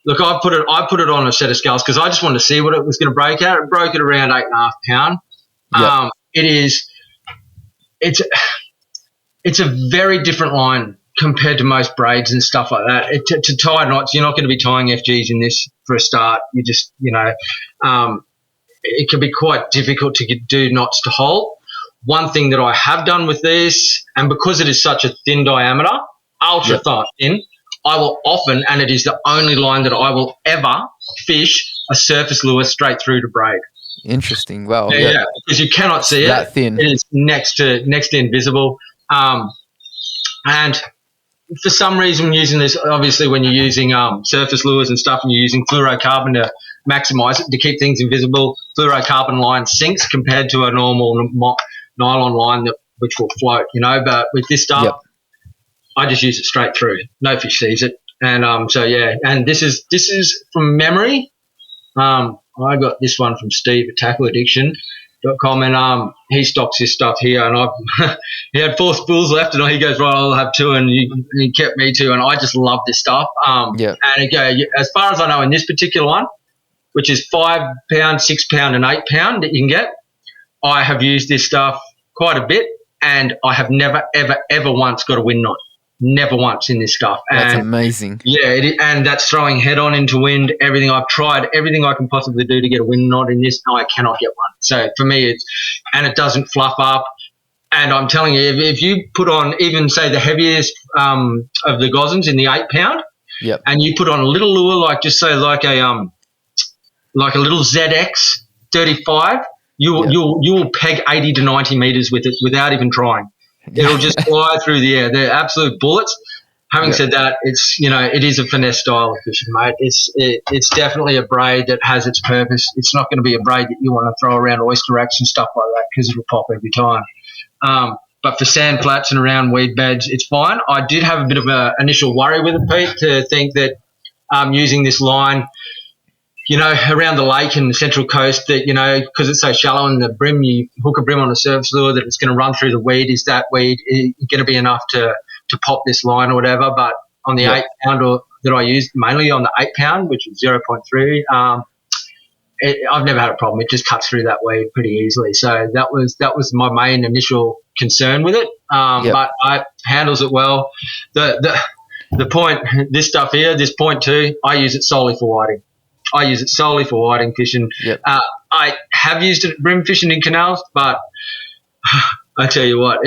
Look, I put it on a set of scales because I just wanted to see what it was going to break out. It broke at around 8.5 pound. It's a very different line compared to most braids and stuff like that. To tie knots, you're not going to be tying FGs in this for a start. You just, it can be quite difficult to do knots to hold. One thing that I have done with this, and because it is such a thin diameter, ultra thin, I will often, and it is the only line that I will ever fish a surface lure straight through to braid. Interesting. Wow. Yeah, because you cannot see it. That thin. It is next to invisible. And for some reason using this, obviously when you're using surface lures and stuff and you're using fluorocarbon to maximise it, to keep things invisible, fluorocarbon line sinks compared to a normal nylon line which will float, But with this stuff, I just use it straight through. No fish sees it. And and this is from memory. I got this one from Steve at tackleaddiction.com, and he stocks this stuff here, and he had 4 spools left, and he goes, right, I'll have 2, and he kept me 2, and I just love this stuff. And as far as I know, in this particular one, which is 5 pound, 6 pound, and 8 pound that you can get, I have used this stuff quite a bit, and I have never, ever, ever once got a wind knot. Never once in this stuff. That's amazing. Yeah, and that's throwing head on into wind. Everything I've tried, everything I can possibly do to get a wind knot in this, I cannot get one. So for me, it doesn't fluff up. And I'm telling you, if you put on even say the heaviest of the gosens in the 8 pound, and you put on a little lure like just say like a little ZX 35, you will peg 80 to 90 meters with it without even trying. It'll just fly through the air. They're absolute bullets. Having said that, it's it is a finesse style of fishing, mate. It's definitely a braid that has its purpose. It's not going to be a braid that you want to throw around oyster racks and stuff like that because it'll pop every time. But for sand flats and around weed beds, it's fine. I did have a bit of an initial worry with it, Pete, to think that using this line, around the lake and the Central Coast that, because it's so shallow in the brim, you hook a brim on a surface lure that it's going to run through the weed. Is that weed going to be enough to pop this line or whatever? But on the 8 pound that I used, mainly on the 8 pound, which is 0.3, I've never had a problem. It just cuts through that weed pretty easily. So that was my main initial concern with it. But it handles it well. The point, this stuff here, this point 2, I use it solely for whiting. I use it solely for whiting fishing. I have used it brim fishing in canals, but I tell you what,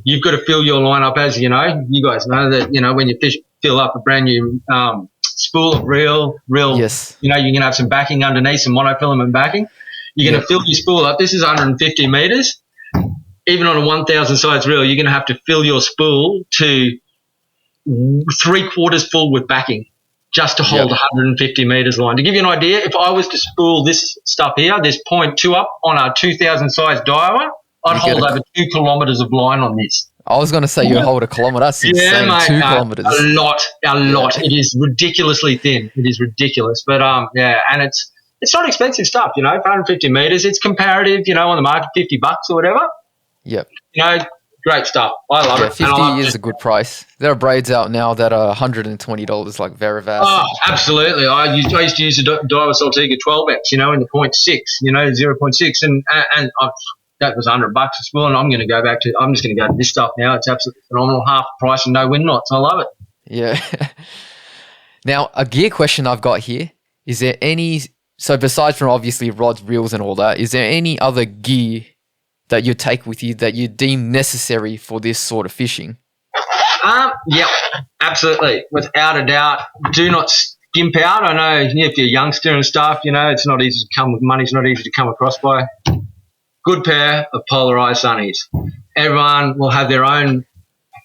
you've got to fill your line up, as you know. You guys know that, when you fill up a brand new spool of reel, you're going to have some backing underneath, some monofilament backing. You're going to fill your spool up. This is 150 meters. Even on a 1,000 size reel, you're going to have to fill your spool to 3/4 full with backing, just to hold 150 metres line. To give you an idea, if I was to spool this stuff here, this 0.2 up on a 2,000 size Daiwa, I'd hold over 2 kilometres of line on this. I was going to say you hold a kilometre. That's insane. Mate, 2 kilometres. A lot. It is ridiculously thin. It is ridiculous. But, and it's not expensive stuff, for 150 metres. It's comparative, on the market, $50 or whatever. Yep. Great stuff. I love it. 50 is a good price. There are braids out now that are $120, like very vast. Oh, absolutely. I used to use a Daiwa Saltiga 12X, in the 0.6, 0.6, and that was $100 a spool, and I'm just going to go to this stuff now. It's absolutely phenomenal. Half the price and no wind knots. I love it. Yeah. Now, a gear question I've got here, is there any, so besides from obviously rods, reels and all that, is there any other gear that you take with you that you deem necessary for this sort of fishing? Yeah, absolutely. Without a doubt, do not skimp out. I know if you're a youngster and stuff, it's not easy to come with money's not easy to come across by. Good pair of polarized sunnies. Everyone will have their own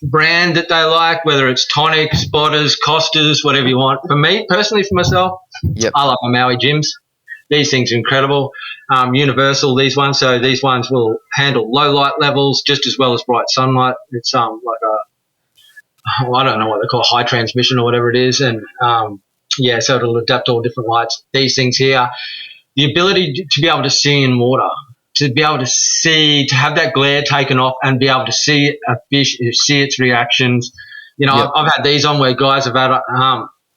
brand that they like, whether it's Tonic, Spotters, Costas, whatever you want. For me, personally, for myself, I love my Maui Jims. These things are incredible. Universal, these ones. So these ones will handle low light levels just as well as bright sunlight. It's like I don't know what they call high transmission or whatever it is. And, so it'll adapt to all different lights. These things here, the ability to be able to see in water, to be able to see, to have that glare taken off and be able to see a fish, see its reactions. I've had these on where guys have had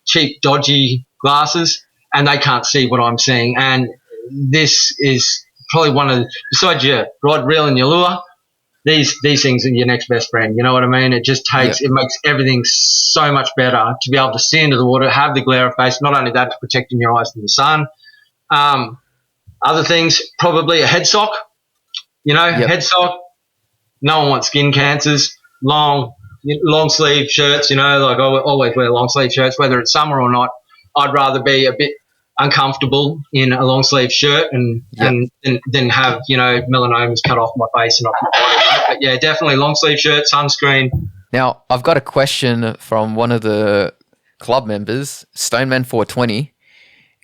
cheap, dodgy glasses, and they can't see what I'm seeing. And this is probably one of, besides your rod, reel, and your lure, these things are your next best friend. You know what I mean? It just takes, it makes everything so much better to be able to see into the water, have the glare of face. Not only that, it's protecting your eyes from the sun. Other things, probably a head sock. Head sock. No one wants skin cancers. Long sleeve shirts, like I always wear long sleeve shirts, whether it's summer or not. I'd rather be a bit uncomfortable in a long sleeve shirt and then have, melanomas cut off my face and off my body. But yeah, definitely long sleeve shirt, sunscreen, Now, I've got a question from one of the club members, Stoneman420,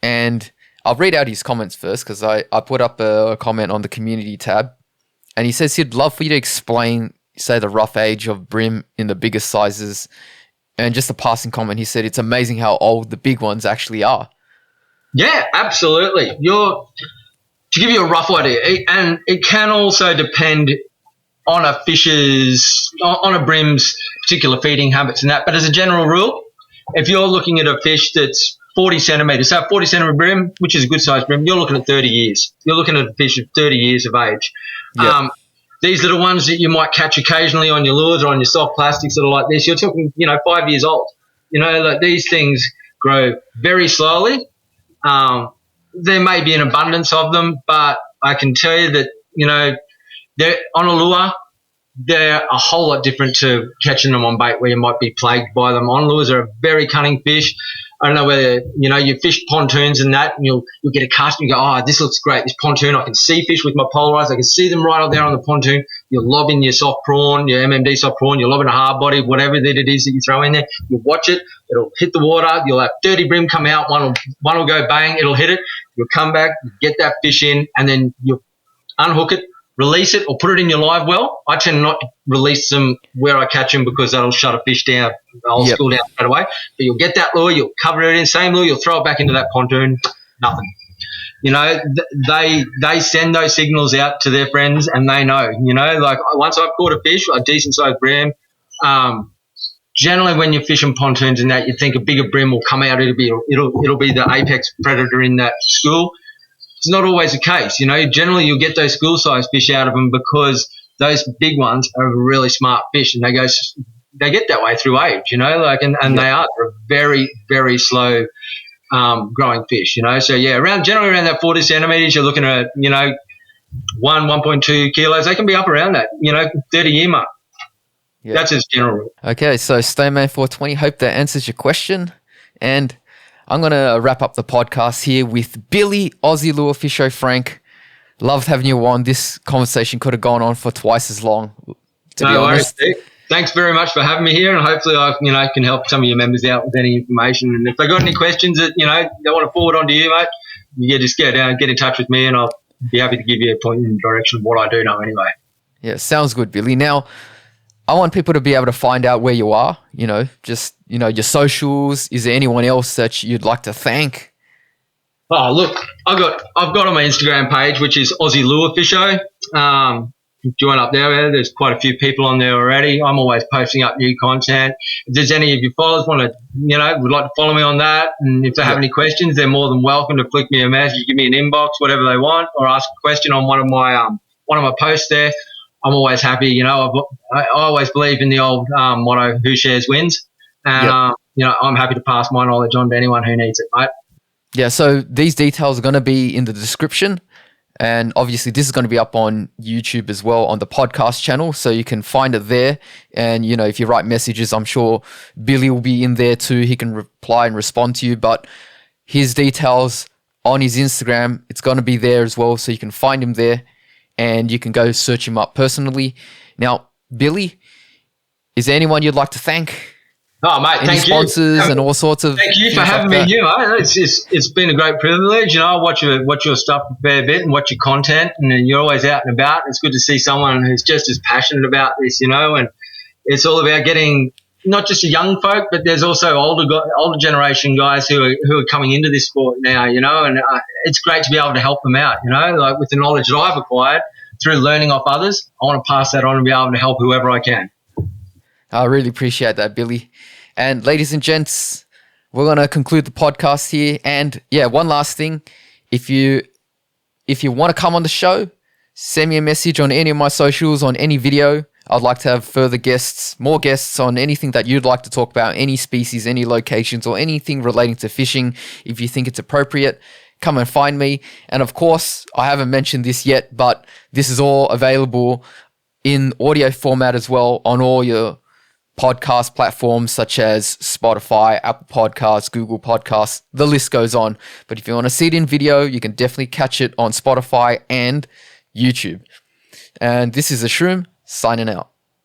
and I'll read out his comments first because I put up a comment on the community tab, and he says he'd love for you to explain, say, the rough age of bream in the biggest sizes. And just a passing comment, he said it's amazing how old the big ones actually are. Yeah, absolutely. To give you a rough idea, and it can also depend on a brim's particular feeding habits and that. But as a general rule, if you're looking at a fish that's 40 centimetres, so 40 centimetre brim, which is a good sized brim, you're looking at 30 years. You're looking at a fish of 30 years of age. Yep. These little ones that you might catch occasionally on your lures or on your soft plastics that are like this, you're talking, 5 years old. Like these things grow very slowly. There may be an abundance of them, but I can tell you that, they're on a lure, they're a whole lot different to catching them on bait where you might be plagued by them. On lures are a very cunning fish. I don't know whether, you fish pontoons and that, and you'll get a cast and you go, oh, this looks great, this pontoon. I can see fish with my polarized. I can see them right up there on the pontoon. You're lobbing your soft prawn, your MMD soft prawn, you're lobbing a hard body, whatever that it is that you throw in there. You watch it, it'll hit the water, you'll have 30 brim come out, one will go bang, it'll hit it. You'll come back, you get that fish in, and then you'll unhook it, release it, or put it in your live well. I tend not to release them where I catch them because that'll shut a fish down. I'll school down straight away. But you'll get that lure, you'll cover it in, same lure, you'll throw it back into that pontoon, nothing. They send those signals out to their friends and they know, like once I've caught a fish, a decent sized brim, generally when you're fishing pontoons and that, you think a bigger brim will come out, it'll be the apex predator in that school. It's not always the case. Generally you'll get those school-sized fish out of them because those big ones are really smart fish and they get that way through age, they are. They're very, very slow growing fish, So, yeah, generally around that 40 centimetres, you're looking at, 1.2 kilos. They can be up around that, 30-year mark. Yeah. That's as general. Okay, so Stoneman420, hope that answers your question. And I'm going to wrap up the podcast here with Billy, Aussielurefisho Frank. Loved having you on. This conversation could have gone on for twice as long, to be honest. Worries. Thanks very much for having me here, and hopefully I can help some of your members out with any information. And if they got any questions that, they want to forward on to you, mate, you just get in touch with me and I'll be happy to give you a point in the direction of what I do know anyway. Yeah, sounds good, Billy. Now, I want people to be able to find out where you are, your socials. Is there anyone else that you'd like to thank? Oh, look, I've got on my Instagram page, which is Aussielurefisho. Join up there. There's quite a few people on there already. I'm always posting up new content. If there's any of your followers would like to follow me on that, and if they have any questions, they're more than welcome to flick me a message, give me an inbox, whatever they want, or ask a question on one of my posts there. I'm always happy. I always believe in the old motto, who shares wins. And, I'm happy to pass my knowledge on to anyone who needs it, mate. Yeah, so these details are going to be in the description. And obviously this is going to be up on YouTube as well on the podcast channel. So you can find it there. And, if you write messages, I'm sure Billy will be in there too. He can reply and respond to you. But his details on his Instagram, it's going to be there as well. So you can find him there and you can go search him up personally. Now, Billy, is there anyone you'd like to thank? Oh, mate, Any thank sponsors you. and all sorts of. Thank you for having me here, mate. It's been a great privilege. I watch your stuff a fair bit and watch your content, and you're always out and about. It's good to see someone who's just as passionate about this, and it's all about getting not just the young folk, but there's also older generation guys who are coming into this sport now, and it's great to be able to help them out, like with the knowledge that I've acquired through learning off others. I want to pass that on and be able to help whoever I can. I really appreciate that, Billy. And ladies and gents, we're going to conclude the podcast here. And yeah, one last thing. If you want to come on the show, send me a message on any of my socials, on any video. I'd like to have further guests, more guests on anything that you'd like to talk about, any species, any locations, or anything relating to fishing. If you think it's appropriate, come and find me. And of course, I haven't mentioned this yet, but this is all available in audio format as well on all your podcast platforms such as Spotify, Apple Podcasts, Google Podcasts, the list goes on. But if you want to see it in video, you can definitely catch it on Spotify and YouTube. And this is the Shroom signing out.